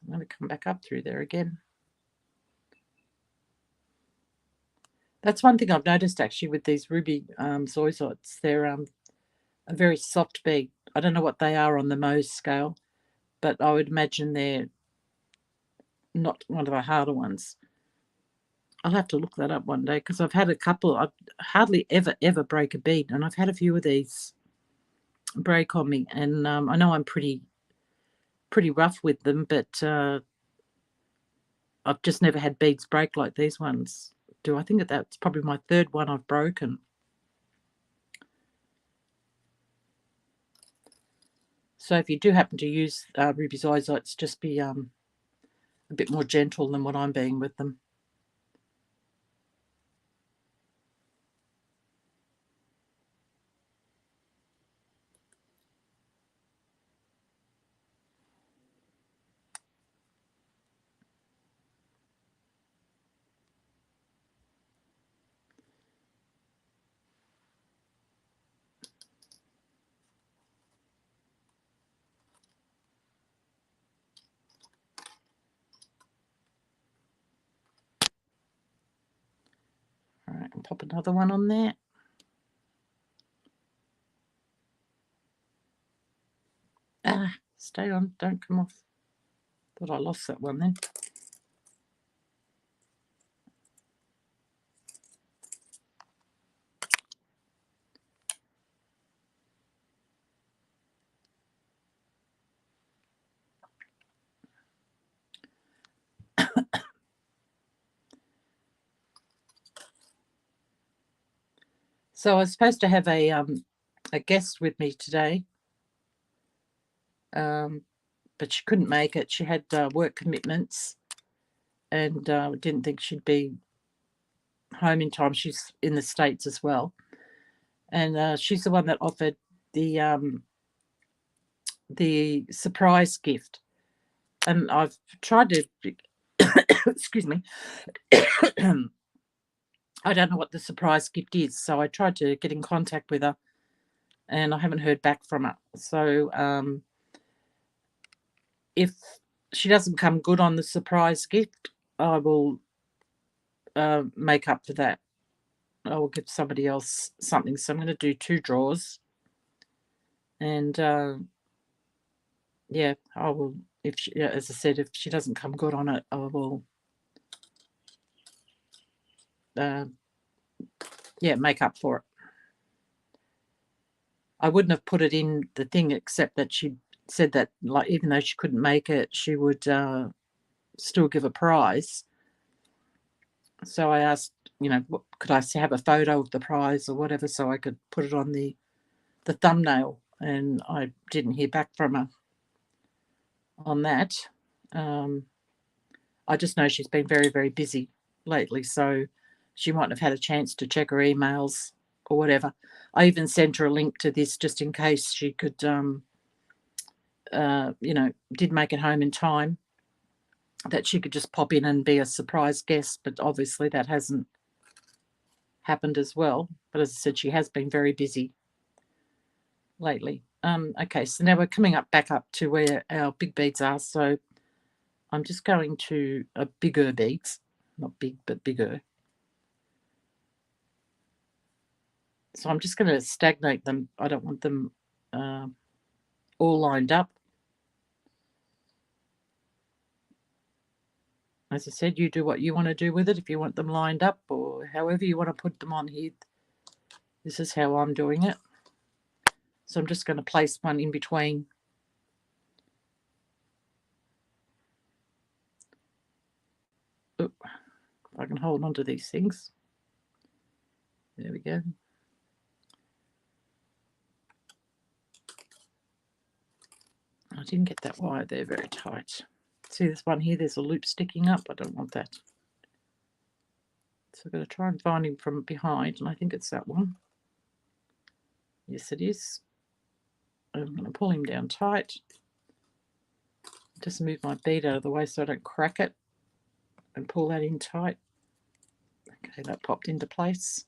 I'm going to come back up through there again. That's one thing I've noticed actually with these ruby zoysots. They're a very soft bead. I don't know what they are on the Mohs scale, but I would imagine they're not one of the harder ones. I'll have to look that up one day because I've had a couple. I hardly ever break a bead, and I've had a few of these break on me, and I know I'm pretty rough with them, but I've just never had beads break like these ones do. I think that's probably my third one I've broken. So if you do happen to use ruby zoysots, just be a bit more gentle than what I'm being with them. All right, and pop another one on there. Ah, stay on, don't come off. Thought I lost that one then. So I was supposed to have a guest with me today, but she couldn't make it. She had work commitments, and didn't think she'd be home in time. She's in the States as well, and she's the one that offered the surprise gift. And I've tried to excuse me. I don't know what the surprise gift is, so I tried to get in contact with her, and I haven't heard back from her. So if she doesn't come good on the surprise gift, I will make up for that. I will give somebody else something. So I'm going to do 2 draws, and yeah, I will. If she, yeah, as I said, if she doesn't come good on it, I will. Yeah, make up for it. I wouldn't have put it in the thing except that she said that, like, even though she couldn't make it, she would still give a prize. So I asked, could I have a photo of the prize or whatever, so I could put it on the thumbnail, and I didn't hear back from her on that. I just know she's been very, very busy lately, so she mightn't have had a chance to check her emails or whatever. I even sent her a link to this just in case she could, did make it home in time, that she could just pop in and be a surprise guest, but obviously that hasn't happened as well. But as I said, she has been very busy lately. Okay, so now we're coming back up to where our big beads are. So I'm just going to bigger beads, not big, but bigger. So I'm just going to stagnate them. I don't want them all lined up. As I said, you do what you want to do with it. If you want them lined up or however you want to put them on here, this is how I'm doing it. So I'm just going to place one in between. Oop, I can hold on to these things. There we go. I didn't get that wire there very tight. See this one here, there's a loop sticking up. I don't want that. So I'm going to try and find him from behind, and I think it's that one. Yes, it is. I'm going to pull him down tight. Just move my bead out of the way so I don't crack it, and pull that in tight. Okay, that popped into place,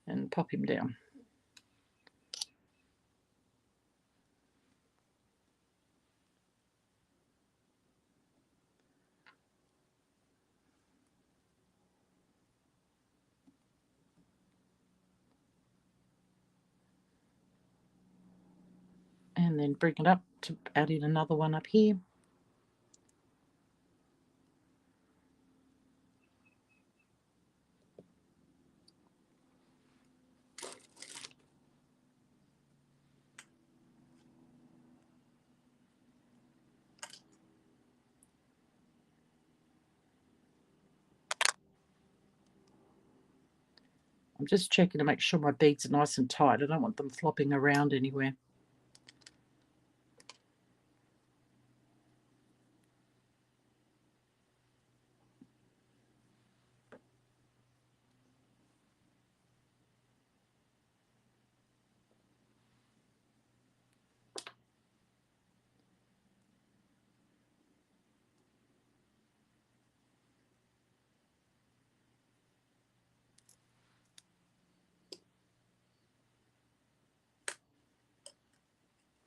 and pop him down. And then bring it up to add in another one up here. I'm just checking to make sure my beads are nice and tight. I don't want them flopping around anywhere.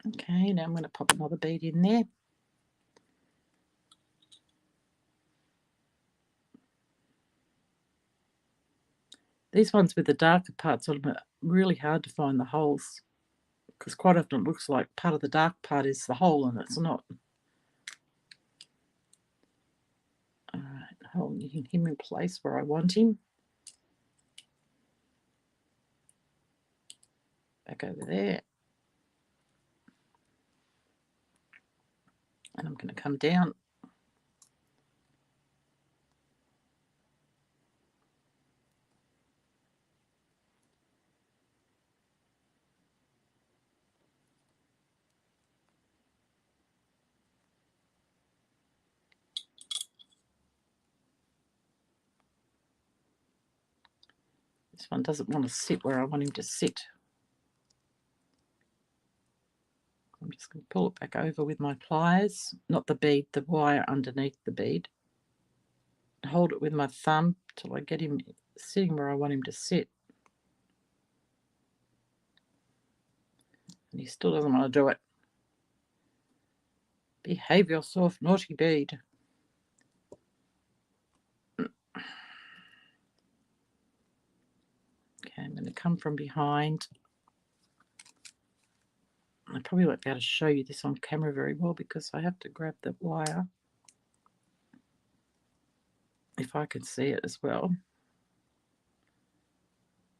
Okay, now I'm going to pop another bead in there. These ones with the darker parts on them are really hard to find the holes, because quite often it looks like part of the dark part is the hole and it's not. Alright, hold him in place where I want him. Back over there. And I'm going to come down. This one doesn't want to sit where I want him to sit. I'm just going to pull it back over with my pliers, not the bead, the wire underneath the bead. Hold it with my thumb till I get him sitting where I want him to sit. And he still doesn't want to do it. Behave yourself, naughty bead. Okay, I'm going to come from behind. I probably won't be able to show you this on camera very well because I have to grab the wire, if I can see it as well.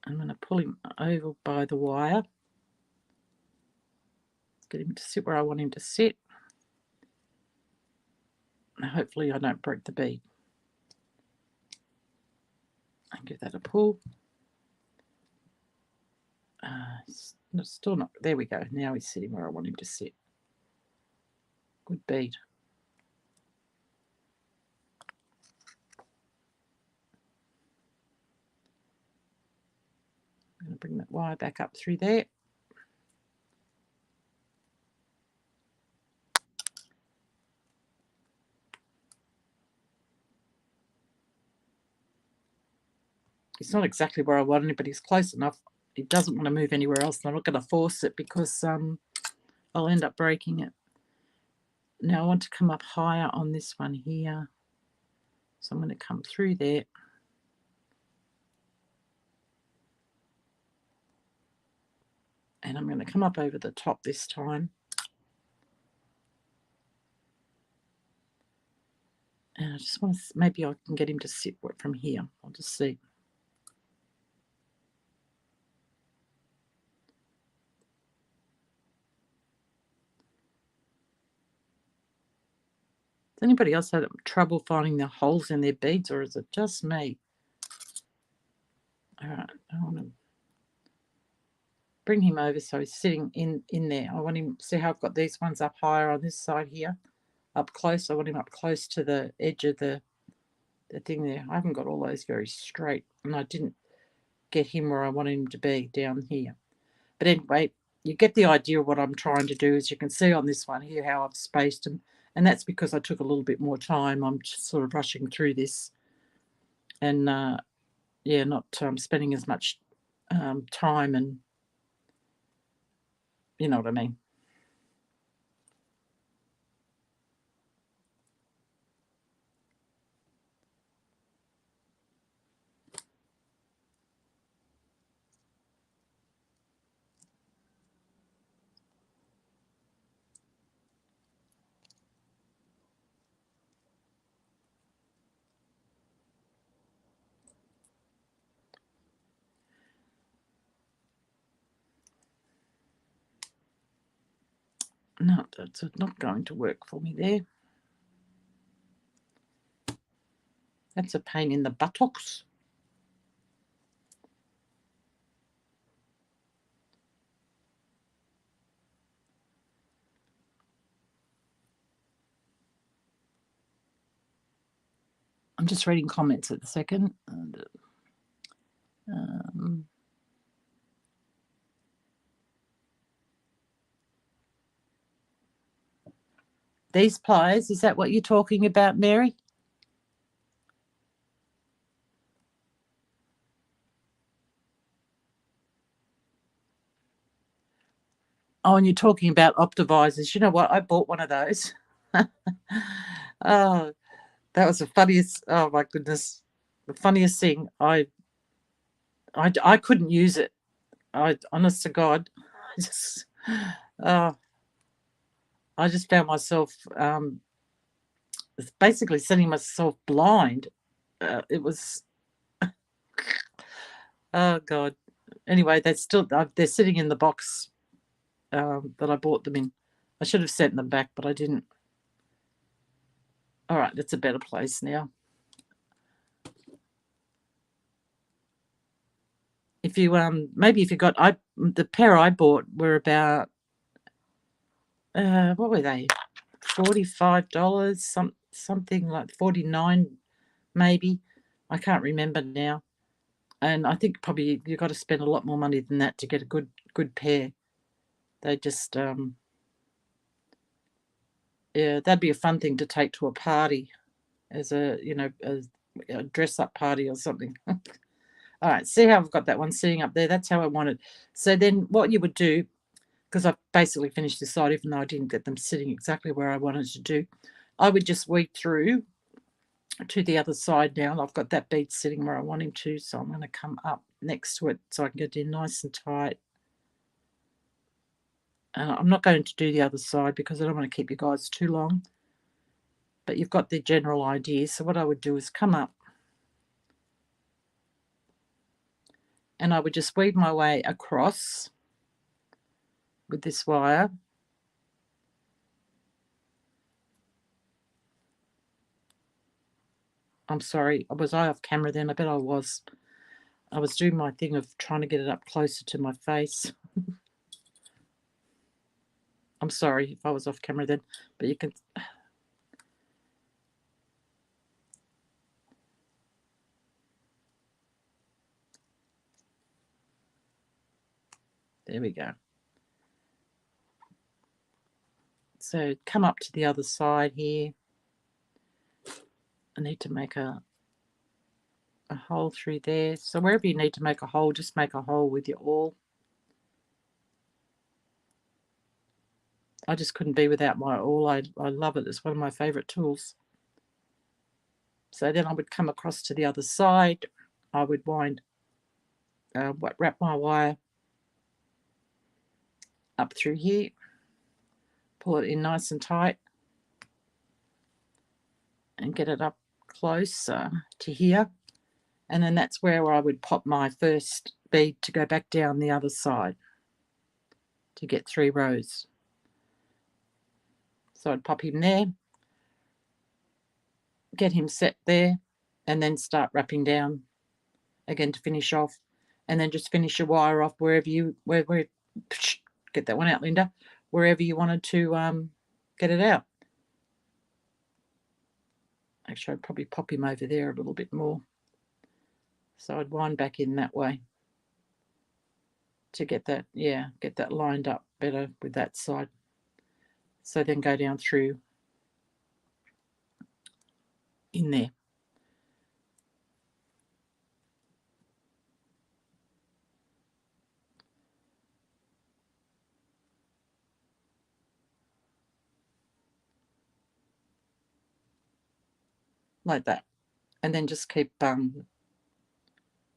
I'm going to pull him over by the wire, get him to sit where I want him to sit. And hopefully I don't break the bead. And give that a pull. Still not. There we go. Now he's sitting where I want him to sit. Good bead. I'm going to bring that wire back up through there. It's not exactly where I want it, but he's close enough. He doesn't want to move anywhere else, and I'm not going to force it because I'll end up breaking it. Now I want to come up higher on this one here. So I'm going to come through there. And I'm going to come up over the top this time. And I just want to, maybe I can get him to sit from here. I'll just see. Does anybody else have trouble finding the holes in their beads, or is it just me? All right, I want to bring him over so he's sitting in there. I want him, see how I've got these ones up higher on this side here, up close. I want him up close to the edge of the thing there. I haven't got all those very straight, and I didn't get him where I wanted him to be down here. But anyway, you get the idea of what I'm trying to do. As you can see on this one here, how I've spaced them. And that's because I took a little bit more time. I'm just sort of rushing through this and, yeah, not spending as much time, and you know what I mean. No, that's not going to work for me there. That's a pain in the buttocks. I'm just reading comments at the second. These pliers, is that what you're talking about, Mary? Oh, and you're talking about optivisers. You know what? I bought one of those. Oh, that was the funniest. Oh my goodness, the funniest thing. I couldn't use it. Honest to God, I just, uh, I just found myself basically setting myself blind. It was, oh God. Anyway, they're sitting in the box that I bought them in. I should have sent them back, but I didn't. All right, that's a better place now. If you maybe if you got the pair I bought were about what were they? $45, something like 49 maybe. I can't remember now. And I think probably you've got to spend a lot more money than that to get a good pair. They just yeah, that'd be a fun thing to take to a party as a dress up party or something. All right, see how I've got that one sitting up there? That's how I want it. So then what you would do, because I've basically finished this side, even though I didn't get them sitting exactly where I wanted to do, I would just weave through to the other side now. I've got that bead sitting where I want him to, so I'm going to come up next to it so I can get in nice and tight. I'm not going to do the other side because I don't want to keep you guys too long, but you've got the general idea. So what I would do is come up and I would just weave my way across with this wire. I'm sorry, was I off camera then? I bet I was. I was doing my thing of trying to get it up closer to my face. I'm sorry if I was off camera then, but you can. There we go. So come up to the other side here. I need to make a hole through there. So wherever you need to make a hole, just make a hole with your awl. I just couldn't be without my awl. I love it. It's one of my favourite tools. So then I would come across to the other side. I would wrap my wire up through here, pull it in nice and tight, and get it up close to here. And then that's where I would pop my first bead to go back down the other side to get 3 rows. So I'd pop him there, get him set there, and then start wrapping down again to finish off, and then just finish your wire off wherever you get that one out, Linda, wherever you wanted to get it out. Actually, I'd probably pop him over there a little bit more. So I'd wind back in that way. to get that, get that lined up better with that side. So then go down through in there. Like that. And then just keep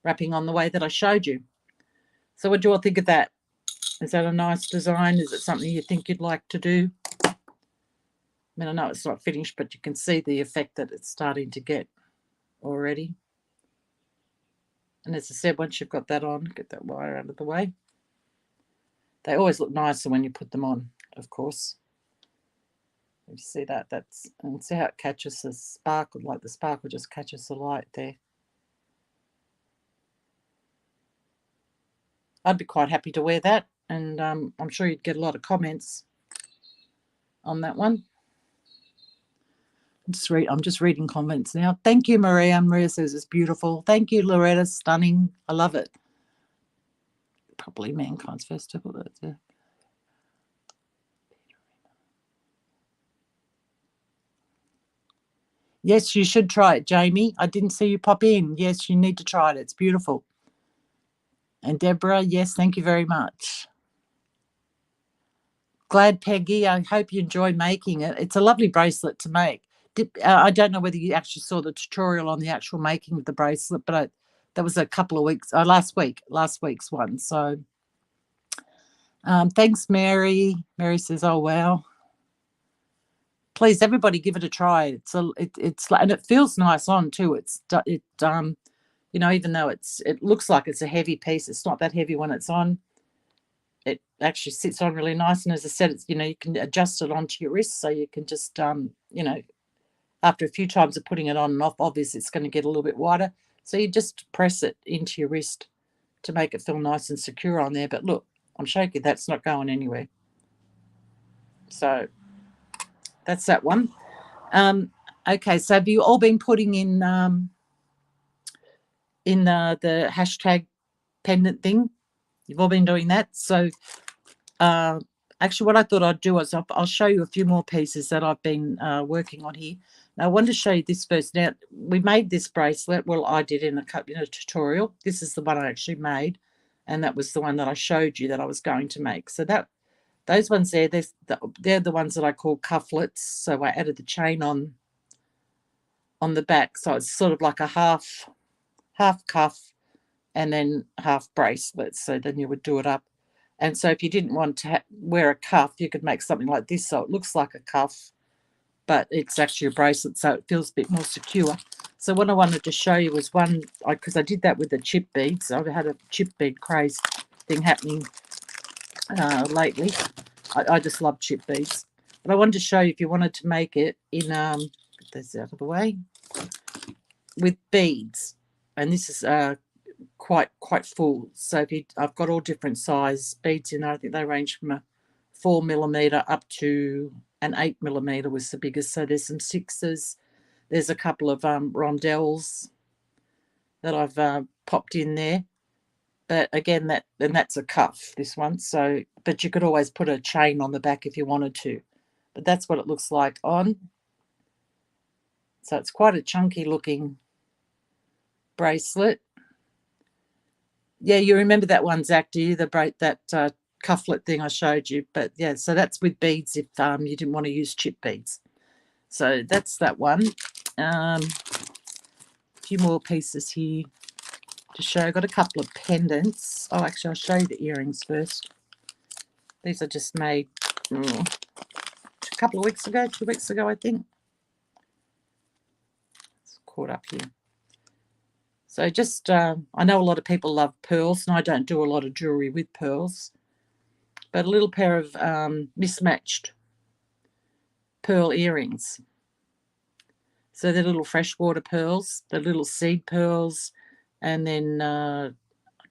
wrapping on the way that I showed you. So what do you all think of that? Is that a nice design? Is it something you think you'd like to do? I mean, I know it's not finished, but you can see the effect that it's starting to get already. And as I said, once you've got that on, get that wire out of the way. They always look nicer when you put them on, of course. You see that? And see how it catches the sparkle, like the sparkle just catches the light there. I'd be quite happy to wear that, and I'm sure you'd get a lot of comments on that one. I'm just reading comments now. Thank you, Maria. Maria says it's beautiful. Thank you, Loretta. Stunning. I love it. Probably Mankind's Festival. Yes, you should try it, Jamie. I didn't see you pop in. Yes, you need to try it. It's beautiful. And Deborah, yes, thank you very much. Glad, Peggy. I hope you enjoy making it. It's a lovely bracelet to make. I don't know whether you actually saw the tutorial on the actual making of the bracelet, but that was a couple of weeks, last week's one. So thanks, Mary. Mary says, oh, wow. Please, everybody give it a try. It's and it feels nice on too. You know, even though it looks like it's a heavy piece, it's not that heavy when it's on. It actually sits on really nice. And as I said, it's, you know, you can adjust it onto your wrist, so you can just, you know, after a few times of putting it on and off, obviously it's going to get a little bit wider. So you just press it into your wrist to make it feel nice and secure on there. But look, I'm showing you that's not going anywhere. So that's that one. Okay, so have you all been putting in the hashtag pendant thing? You've all been doing that. So actually what I thought I'd do is I'll show you a few more pieces that I've been working on here. Now I wanted to show you this first. Now we made this bracelet. Well, I did in a tutorial. This is the one I actually made, and that was the one that I showed you that I was going to make. So those ones there, they're the ones that I call cufflets. So I added the chain on the back, so it's sort of like a half cuff and then half bracelet. So then you would do it up. And so if you didn't want to wear a cuff, you could make something like this, so it looks like a cuff, but it's actually a bracelet, so it feels a bit more secure. So what I wanted to show you was one, because I did that with the chip beads. I've had a chip bead craze thing happening lately. I just love chip beads. But I wanted to show you if you wanted to make it in, get this out of the way, with beads. And this is quite full. So I've got all different size beads in there. I think they range from a 4mm up to an 8mm was the biggest. So there's some 6s. There's a couple of rondelles that I've popped in there. But again, that's a cuff, this one. So, but you could always put a chain on the back if you wanted to. But that's what it looks like on. So it's quite a chunky looking bracelet. Yeah, you remember that one, Zach, do you? That cufflet thing I showed you. But yeah, so that's with beads if you didn't want to use chip beads. So that's that one. A few more pieces here to show. I've got a couple of pendants. Oh, actually, I'll show you the earrings first. These are just made a couple of weeks ago, 2 weeks ago, I think. It's caught up here. So just, I know a lot of people love pearls, and I don't do a lot of jewellery with pearls, but a little pair of mismatched pearl earrings. So they're little freshwater pearls, they're little seed pearls, and then I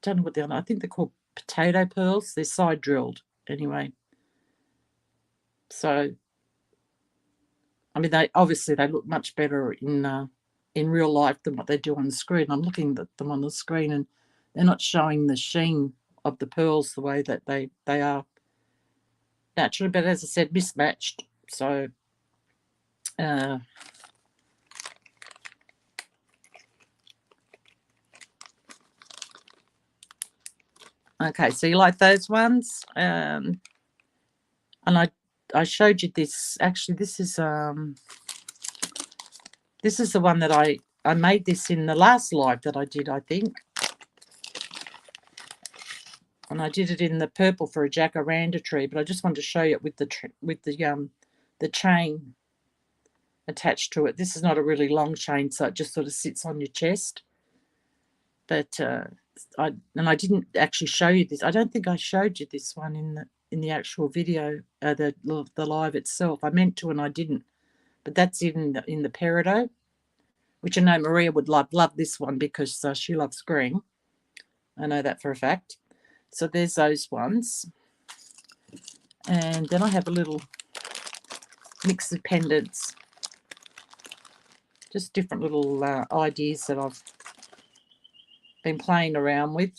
don't know what they are. I think they're called potato pearls. They're side drilled anyway. So, I mean, they look much better in real life than what they do on the screen. I'm looking at them on the screen, and they're not showing the sheen of the pearls the way that they are naturally, but as I said, mismatched. So okay, so you like those ones? And I showed you this. Actually, this is the one that I made this in the last live that I did, I think. And I did it in the purple for a jacaranda tree, but I just wanted to show you it with the chain attached to it. This is not a really long chain, so it just sort of sits on your chest. But I didn't actually show you this. I don't think I showed you this one in the actual video, the live itself. I meant to and I didn't. But that's in the peridot, which I know Maria would love this one because she loves green. I know that for a fact. So there's those ones. And then I have a little mix of pendants. Just different little ideas that I've been playing around with.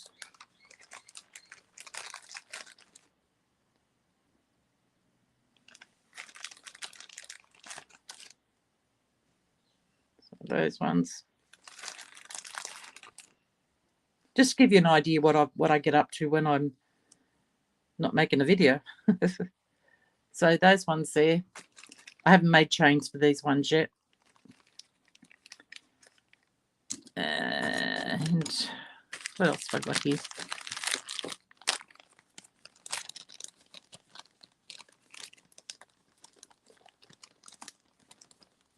So those ones. Just give you an idea what I get up to when I'm not making a video. So those ones there. I haven't made chains for these ones yet. And what else have I got here?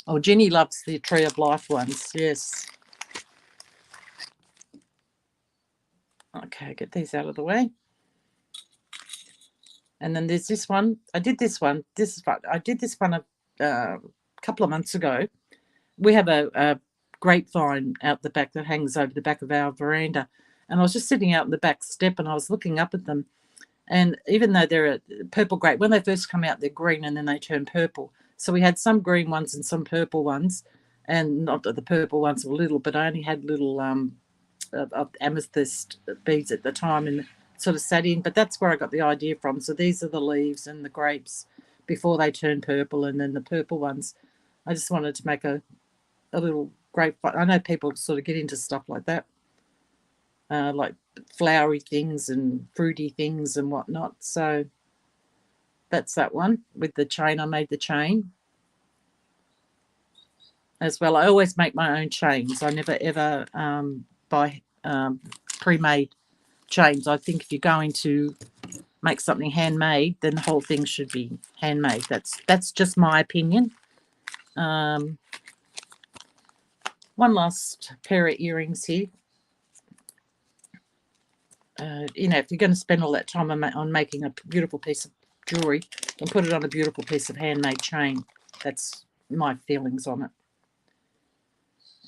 Oh, Jenny loves the Tree of Life ones. Yes. Okay, get these out of the way. And then there's this one. I did this one. I did this one a couple of months ago. We have a grapevine out the back that hangs over the back of our veranda. And I was just sitting out in the back step and I was looking up at them. And even though they're a purple grape, when they first come out, they're green and then they turn purple. So we had some green ones and some purple ones. And not that the purple ones were little, but I only had little of amethyst beads at the time and sort of sat in. But that's where I got the idea from. So these are the leaves and the grapes before they turn purple, and then the purple ones. I just wanted to make a little grape. I know people sort of get into stuff like that, like flowery things and fruity things and whatnot. So that's that one with the chain. I made the chain as well. I always make my own chains. I never ever buy pre-made chains. I think if you're going to make something handmade, then the whole thing should be handmade. That's just my opinion. One last pair of earrings here. If you're going to spend all that time on making a beautiful piece of jewelry, then put it on a beautiful piece of handmade chain. That's my feelings on it.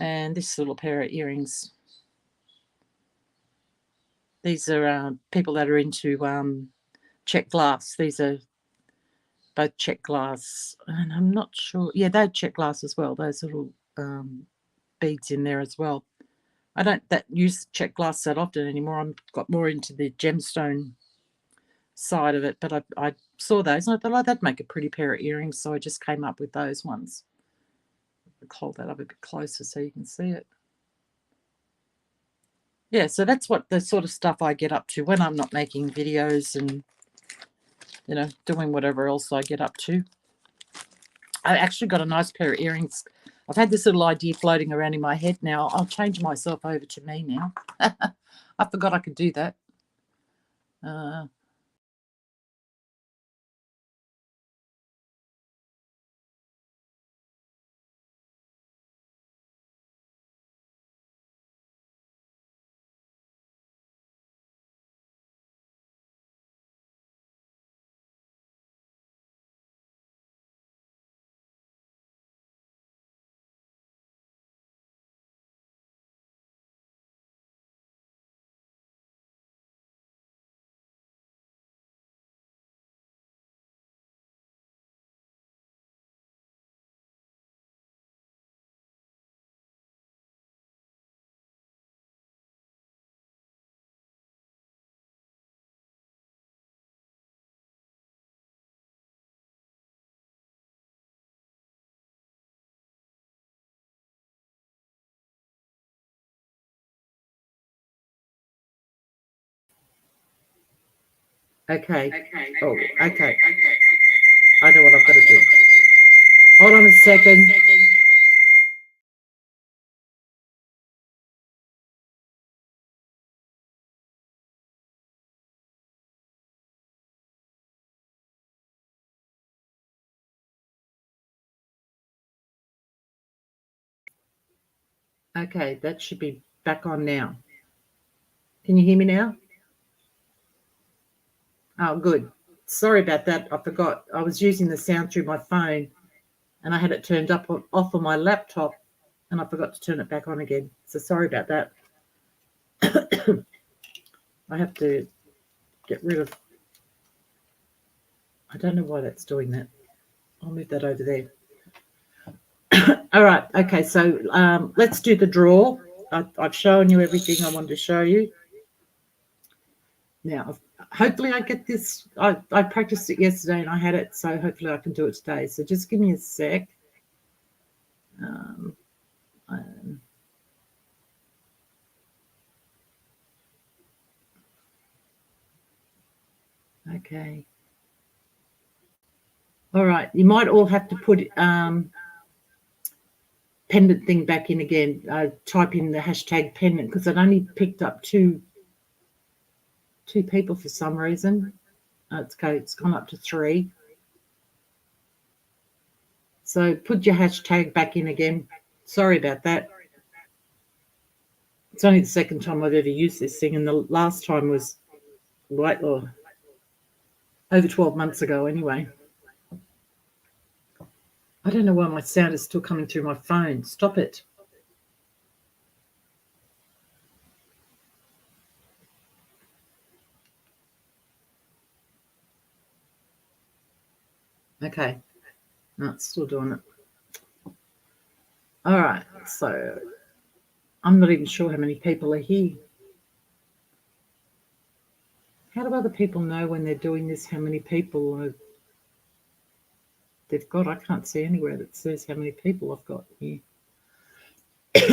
And this little pair of earrings. These are people that are into check glass. These are both check glass, and I'm not sure. Yeah, they're check glass as well. Those little beads in there as well. I don't use check glass that often anymore. I've got more into the gemstone side of it, but I saw those and I thought, oh, that'd make a pretty pair of earrings, so I just came up with those ones. I'll hold that up a bit closer so you can see it. Yeah, so that's what the sort of stuff I get up to when I'm not making videos and doing whatever else I get up to. I actually got a nice pair of earrings. I've had this little idea floating around in my head now. I'll change myself over to me now. I forgot I could do that. Okay. Oh, okay. I know what I've got to do. Hold on a second. Okay, that should be back on now. Can you hear me now? Oh, good. Sorry about that. I forgot. I was using the sound through my phone and I had it turned off on my laptop and I forgot to turn it back on again. So sorry about that. I have to get rid of... I don't know why that's doing that. I'll move that over there. All right. Okay, so let's do the draw. I've shown you everything I wanted to show you. Now, hopefully I get this. I practiced it yesterday and I had it, so hopefully I can do it today. So just give me a sec. Okay. All right. You might all have to put pendant thing back in again. Type in the hashtag pendant because it only picked up two people for some reason. It's gone up to 3. So put your hashtag back in again. Sorry about that. It's only the second time I've ever used this thing, and the last time was over 12 months ago anyway. I don't know why my sound is still coming through my phone. Stop it. Okay. No, it's still doing it. All right. So I'm not even sure how many people are here. How do other people know when they're doing this how many people they've got? I can't see anywhere that says how many people I've got here.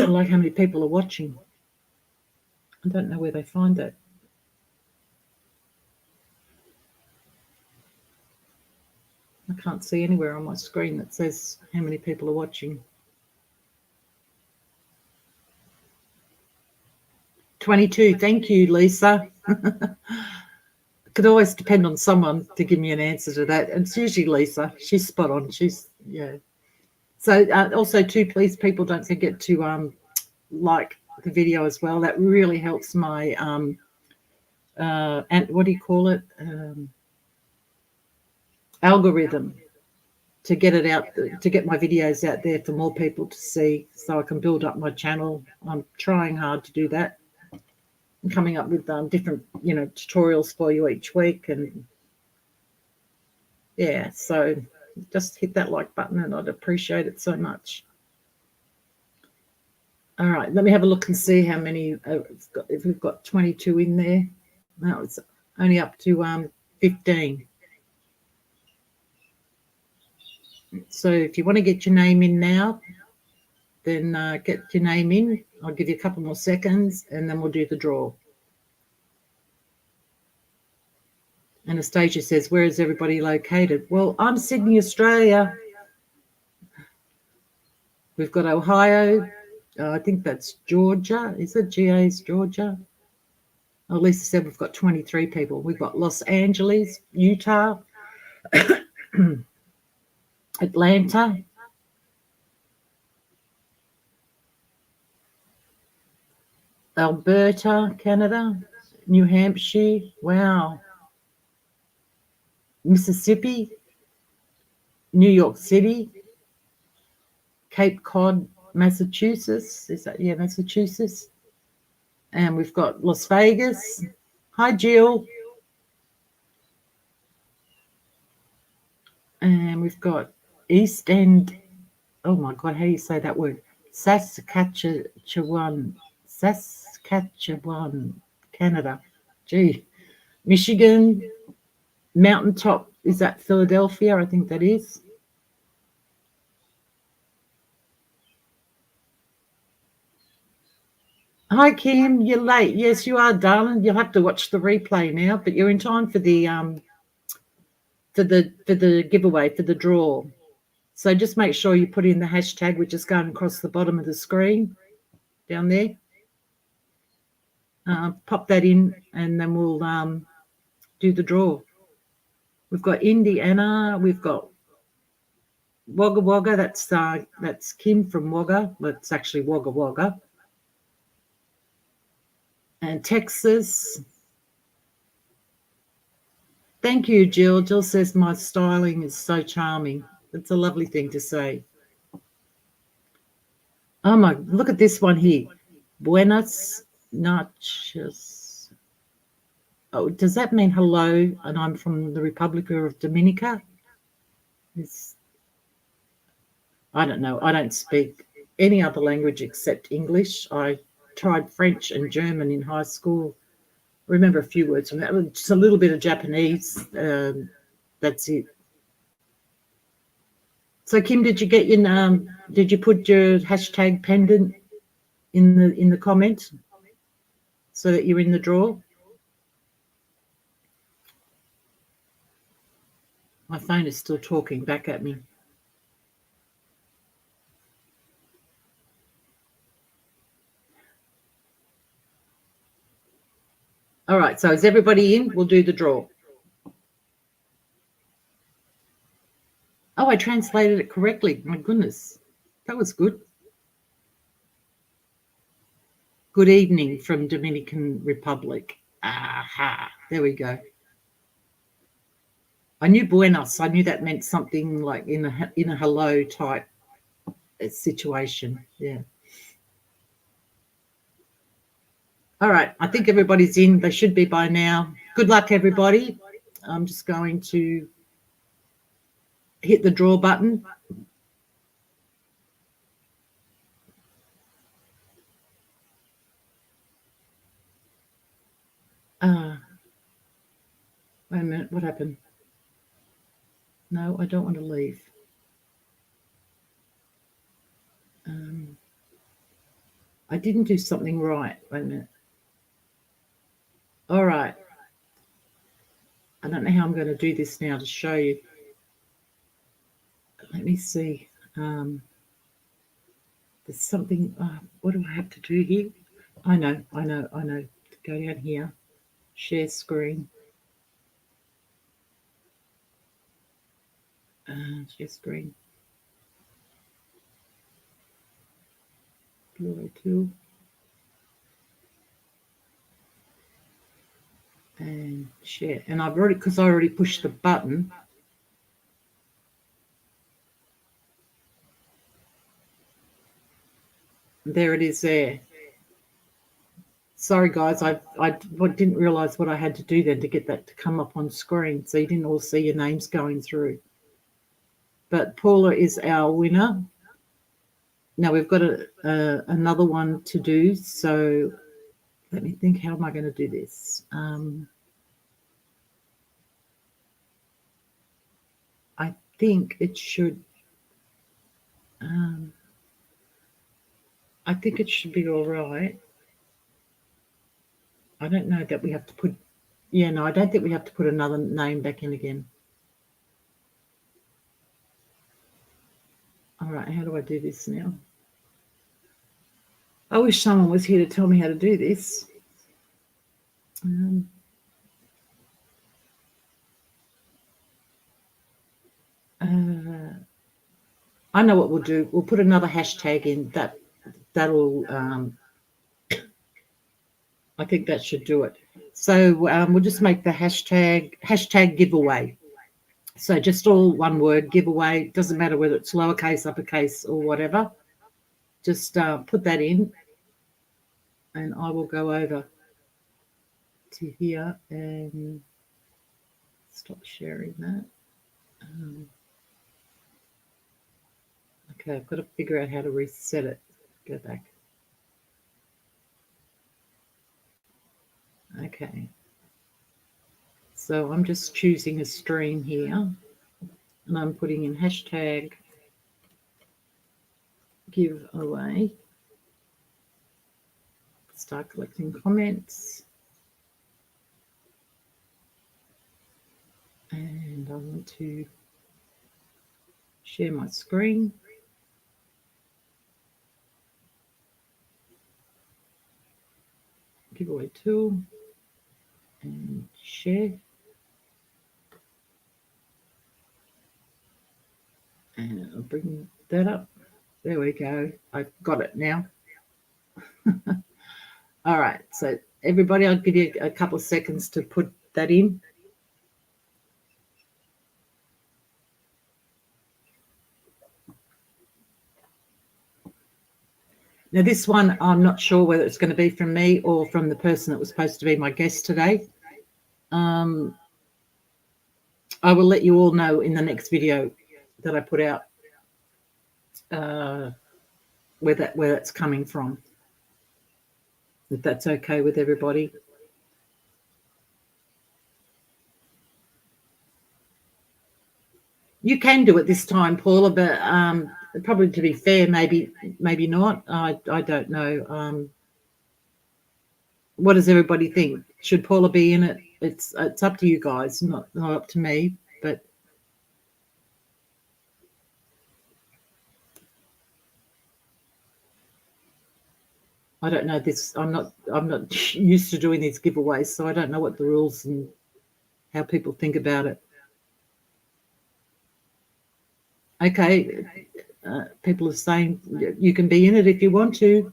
Like how many people are watching. I don't know where they find that. I can't see anywhere on my screen that says how many people are watching. 22. Thank you, Lisa. Could always depend on someone to give me an answer to that. And it's usually Lisa. She's spot on. Yeah. So also too, please, people, don't forget to like the video as well. That really helps my and what do you call it? Algorithm to get it out, to get my videos out there for more people to see, so I can build up my channel. I'm trying hard to do that. I'm coming up with different, tutorials for you each week, and yeah, so just hit that like button and I'd appreciate it so much. All right, let me have a look and see how many, if we've got 22 in there. No, it's only up to 15. So if you want to get your name in now, then get your name in. I'll give you a couple more seconds and then we'll do the draw. Anastasia says, where is everybody located? Well, I'm Sydney, Australia. We've got Ohio. I think that's Georgia. Is it GA's Georgia? Oh, Lisa said we've got 23 people. We've got Los Angeles, Utah, Atlanta, Alberta, Canada, New Hampshire. Wow. Mississippi, New York City, Cape Cod, Massachusetts. Is that, yeah, Massachusetts? And we've got Las Vegas. Hi, Jill. And we've got East End. Oh my God, how do you say that word? Saskatchewan, Canada. Gee, Michigan, Mountaintop. Is that Philadelphia? I think that is. Hi, Kim. You're late. Yes, you are, darling. You'll have to watch the replay now, but you're in time for the giveaway, for the draw. So just make sure you put in the hashtag, which is going across the bottom of the screen down there. Pop that in, and then we'll do the draw. We've got Indiana. We've got Wagga Wagga. That's Kim from Wagga. That's actually Wagga Wagga. And Texas. Thank you, Jill. Jill says my styling is so charming. It's a lovely thing to say. Oh my, look at this one here. Buenas noches. Oh, does that mean hello? And I'm from the Republic of Dominica? I don't know. I don't speak any other language except English. I tried French and German in high school. Remember a few words from that. Just a little bit of Japanese. That's it. So Kim, did you get your did you put your hashtag pendant in the comment so that you're in the draw? My phone is still talking back at me. All right, so is everybody in? We'll do the draw. Oh, I translated it correctly. My goodness, that was good. Good evening from Dominican Republic. Aha, there we go. I knew buenos. I knew that meant something like in a hello type situation. Yeah. All right, I think everybody's in. They should be by now. Good luck, everybody. I'm just going to hit the draw button. Wait a minute, what happened? No, I don't want to leave. I didn't do something right. Wait a minute. All right. I don't know how I'm going to do this now to show you. Let me see. There's something. What do I have to do here? I know. Go down here. Share screen. Share screen. Blue tool. And share. And I've already, because I already pushed the button. There it is there. Sorry, guys, I didn't realise what I had to do then to get that to come up on screen, so you didn't all see your names going through. But Paula is our winner. Now we've got another one to do, so let me think, how am I going to do this? I think it should... I think it should be all right. I don't know that we have to put... Yeah, no, I don't think we have to put another name back in again. All right, how do I do this now? I wish someone was here to tell me how to do this. I know what we'll do. We'll put another hashtag in. That'll... I think that should do it. So we'll just make the hashtag giveaway. So just all one word, giveaway. Doesn't matter whether it's lowercase, uppercase, or whatever. Just put that in, and I will go over to here and stop sharing that. Okay, I've got to figure out how to reset it. Go back. Okay. So I'm just choosing a stream here, and I'm putting in hashtag giveaway. start collecting comments. And I want to share my screen. Giveaway tool and share. And I'll bring that up. There we go. I've got it now. All right. So everybody, I'll give you a couple of seconds to put that in. Now, this one, I'm not sure whether it's going to be from me or from the person that was supposed to be my guest today. I will let you all know in the next video that I put out where that's coming from, if that's okay with everybody. You can do it this time, Paula, but probably to be fair, maybe not. I don't know. What does everybody think? Should Paula be in it? It's up to you guys, not up to me. But I don't know this. I'm not used to doing these giveaways, so I don't know what the rules and how people think about it. Okay, people are saying you can be in it if you want to.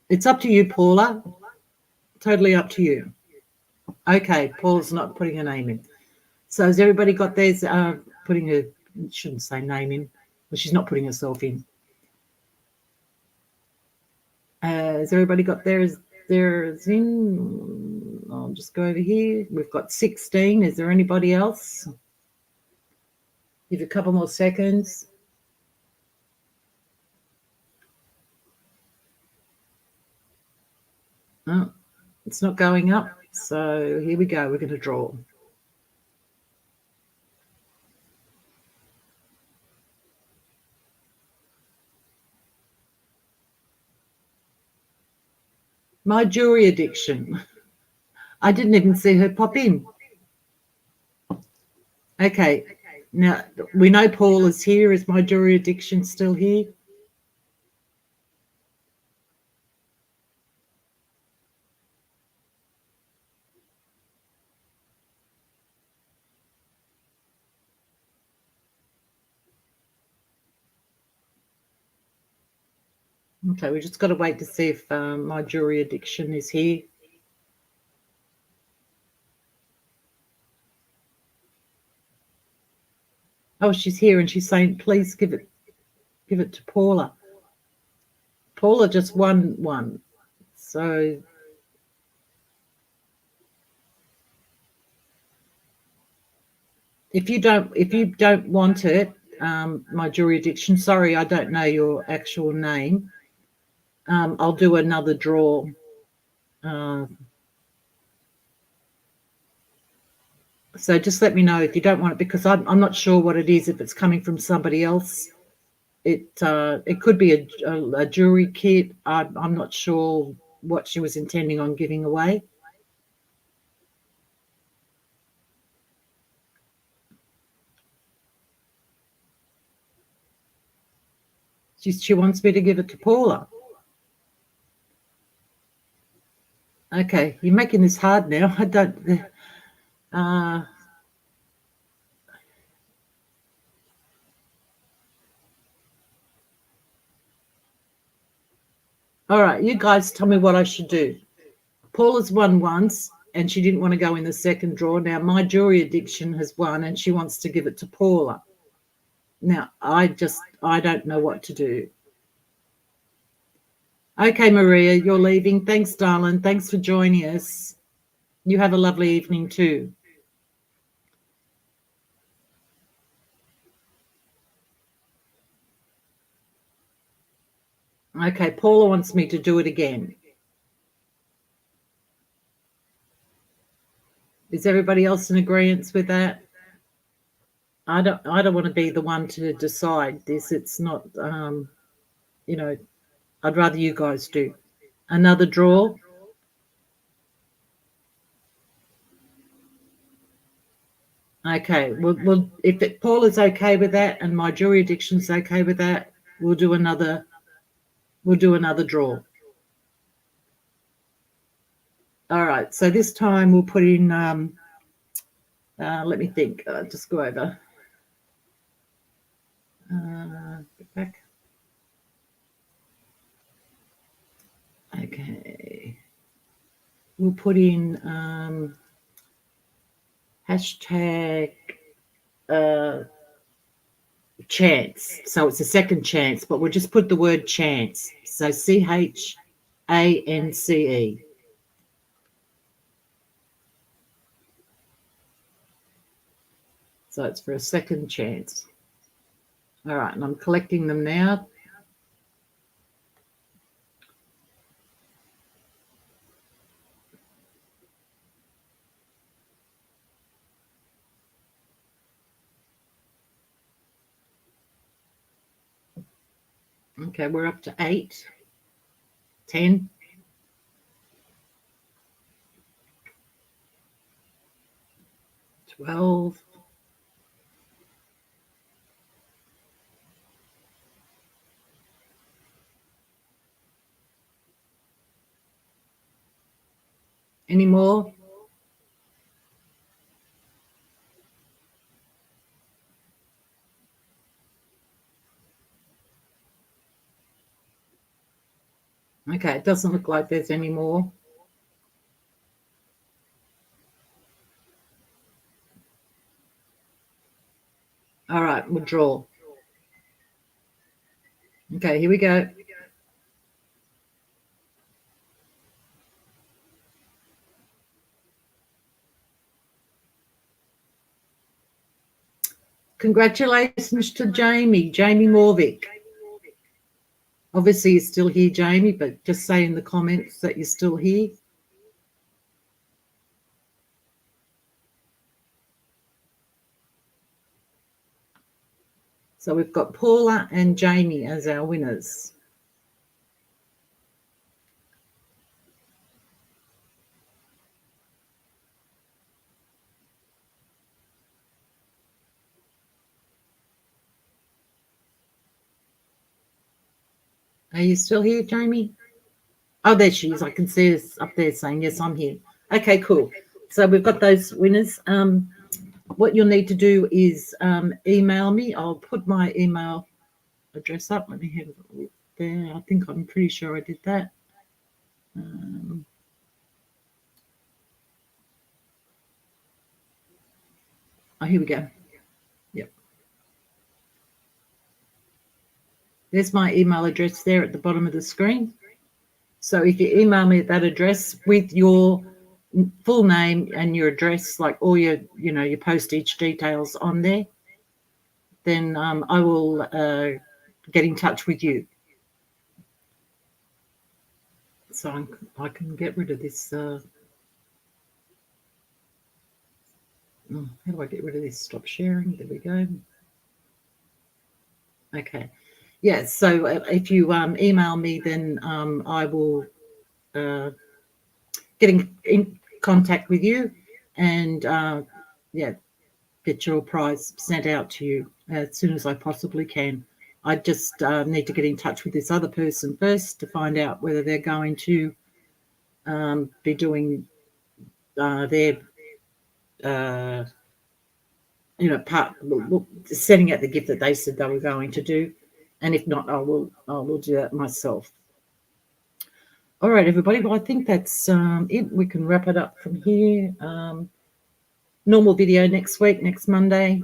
It's up to you, Paula. Totally up to you. Okay, Paula's not putting her name in. So has everybody got theirs? Putting her, shouldn't say name in, but she's not putting herself in. Has everybody got theirs in? I'll just go over here. We've got 16. Is there anybody else? Give a couple more seconds. Oh, it's not going up. So here we go. We're going to draw. My jewelry addiction. I didn't even see her pop in. Okay. Now, we know Paul is here. Is my jewelry addiction still here? Okay, we just got to wait to see if my jewelry addiction is here. Oh, she's here and she's saying, please give it to Paula. Paula just won one. So if you don't want it, my jewelry addiction, sorry, I don't know your actual name. I'll do another draw. So just let me know if you don't want it, because I'm not sure what it is. If it's coming from somebody else, it could be a jewelry kit. I'm not sure what she was intending on giving away. She wants me to give it to Paula. Okay, you're making this hard now. I don't. All right, you guys tell me what I should do. Paula's won once and she didn't want to go in the second draw. Now my jewelry addiction has won and she wants to give it to Paula. Now I don't know what to do. Okay, Maria, you're leaving. Thanks, darling. Thanks for joining us. You have a lovely evening too. Okay, Paula wants me to do it again. Is everybody else in agreement with that? I don't want to be the one to decide this. It's not, you know, I'd rather you guys do. Another draw. Okay, we'll if Paul is okay with that and my jewelry addiction's okay with that, we'll do another draw. All right, so this time we'll put in let me think. Just go over. Get back. Okay. We'll put in hashtag chance. So it's a second chance, but we'll just put the word chance. So CHANCE. So it's for a second chance. All right, and I'm collecting them now. Okay, we're up to 8, 10. $12. Any more? Okay, it doesn't look like there's any more. All right, we'll draw. Okay, here we go. Congratulations to Jamie Morvick. Obviously, you're still here, Jamie, but just say in the comments that you're still here. So we've got Paula and Jamie as our winners. Are you still here, Jamie? Oh, there she is. I can see us up there saying, yes, I'm here. Okay, cool. So we've got those winners. What you'll need to do is email me. I'll put my email address up. Let me have a look there. I'm pretty sure I did that. Oh, here we go. Yep. There's my email address there at the bottom of the screen. So if you email me at that address with your full name and your address, like all your, your postage details on there, then I will get in touch with you. So I can get rid of this. How do I get rid of this? Stop sharing. There we go. Okay. Yeah, so if you email me, then I will get in contact with you and, get your prize sent out to you as soon as I possibly can. I just need to get in touch with this other person first to find out whether they're going to be doing their, sending out the gift that they said they were going to do. And if not, I will do that myself. All right, everybody. Well, I think that's it. We can wrap it up from here. Normal video next week, next Monday.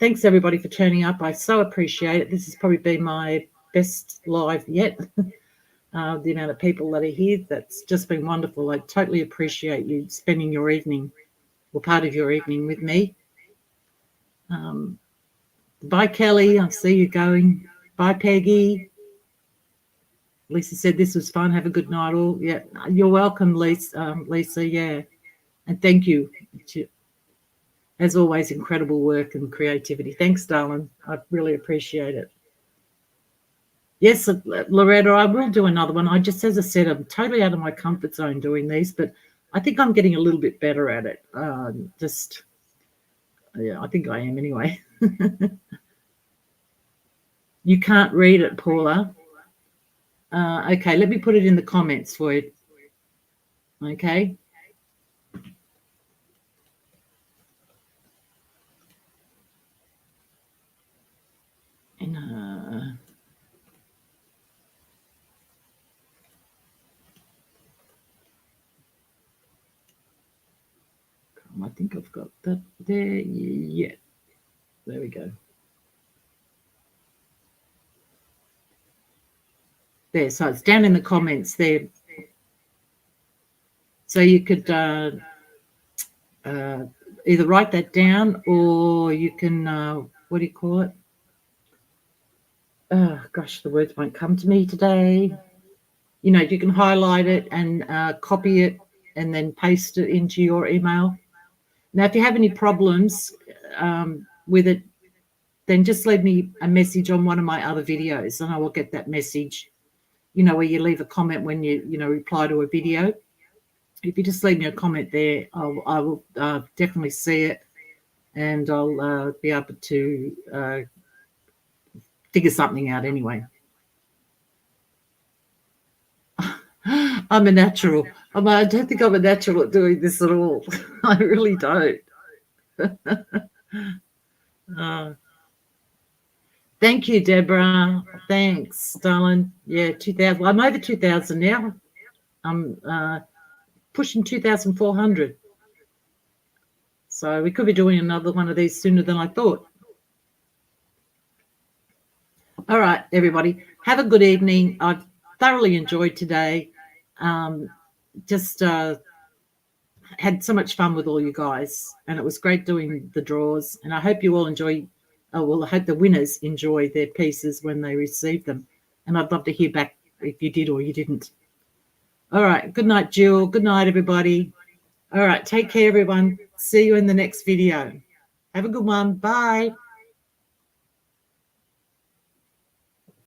Thanks, everybody, for turning up. I so appreciate it. This has probably been my best live yet. The amount of people that are here, that's just been wonderful. I totally appreciate you spending your evening or part of your evening with me. Bye, Kelly. I see you going. Bye, Peggy. Lisa said this was fun. Have a good night, all. Yeah, you're welcome, Lisa. Lisa, yeah, and thank you. As always, incredible work and creativity. Thanks, darling. I really appreciate it. Yes, Loretta, I will do another one. I just, as I said, I'm totally out of my comfort zone doing these, but I think I'm getting a little bit better at it. Yeah, I think I am anyway. You can't read it, Paula. Okay, let me put it in the comments for you. Okay. And, I think I've got that there. Yeah, there we go. There, so it's down in the comments there. So you could either write that down, or you can, what do you call it? Oh, gosh, the words won't come to me today. You know, you can highlight it and copy it and then paste it into your email. Now, if you have any problems with it, then just leave me a message on one of my other videos and I will get that message, you know, where you leave a comment when you reply to a video. If you just leave me a comment there, I will definitely see it, and I'll be able to figure something out anyway. I'm a natural. I don't think I'm a natural at doing this at all. I really don't. Thank you, Deborah. Thanks, darling. Yeah, 2,000. I'm over 2,000 now. I'm pushing 2,400. So we could be doing another one of these sooner than I thought. All right, everybody. Have a good evening. I've thoroughly enjoyed today. Just had so much fun with all you guys, and it was great doing the draws. And I hope you all enjoy. I hope the winners enjoy their pieces when they receive them. And I'd love to hear back if you did or you didn't. All right. Good night, Jill. Good night, everybody. All right. Take care, everyone. See you in the next video. Have a good one. Bye.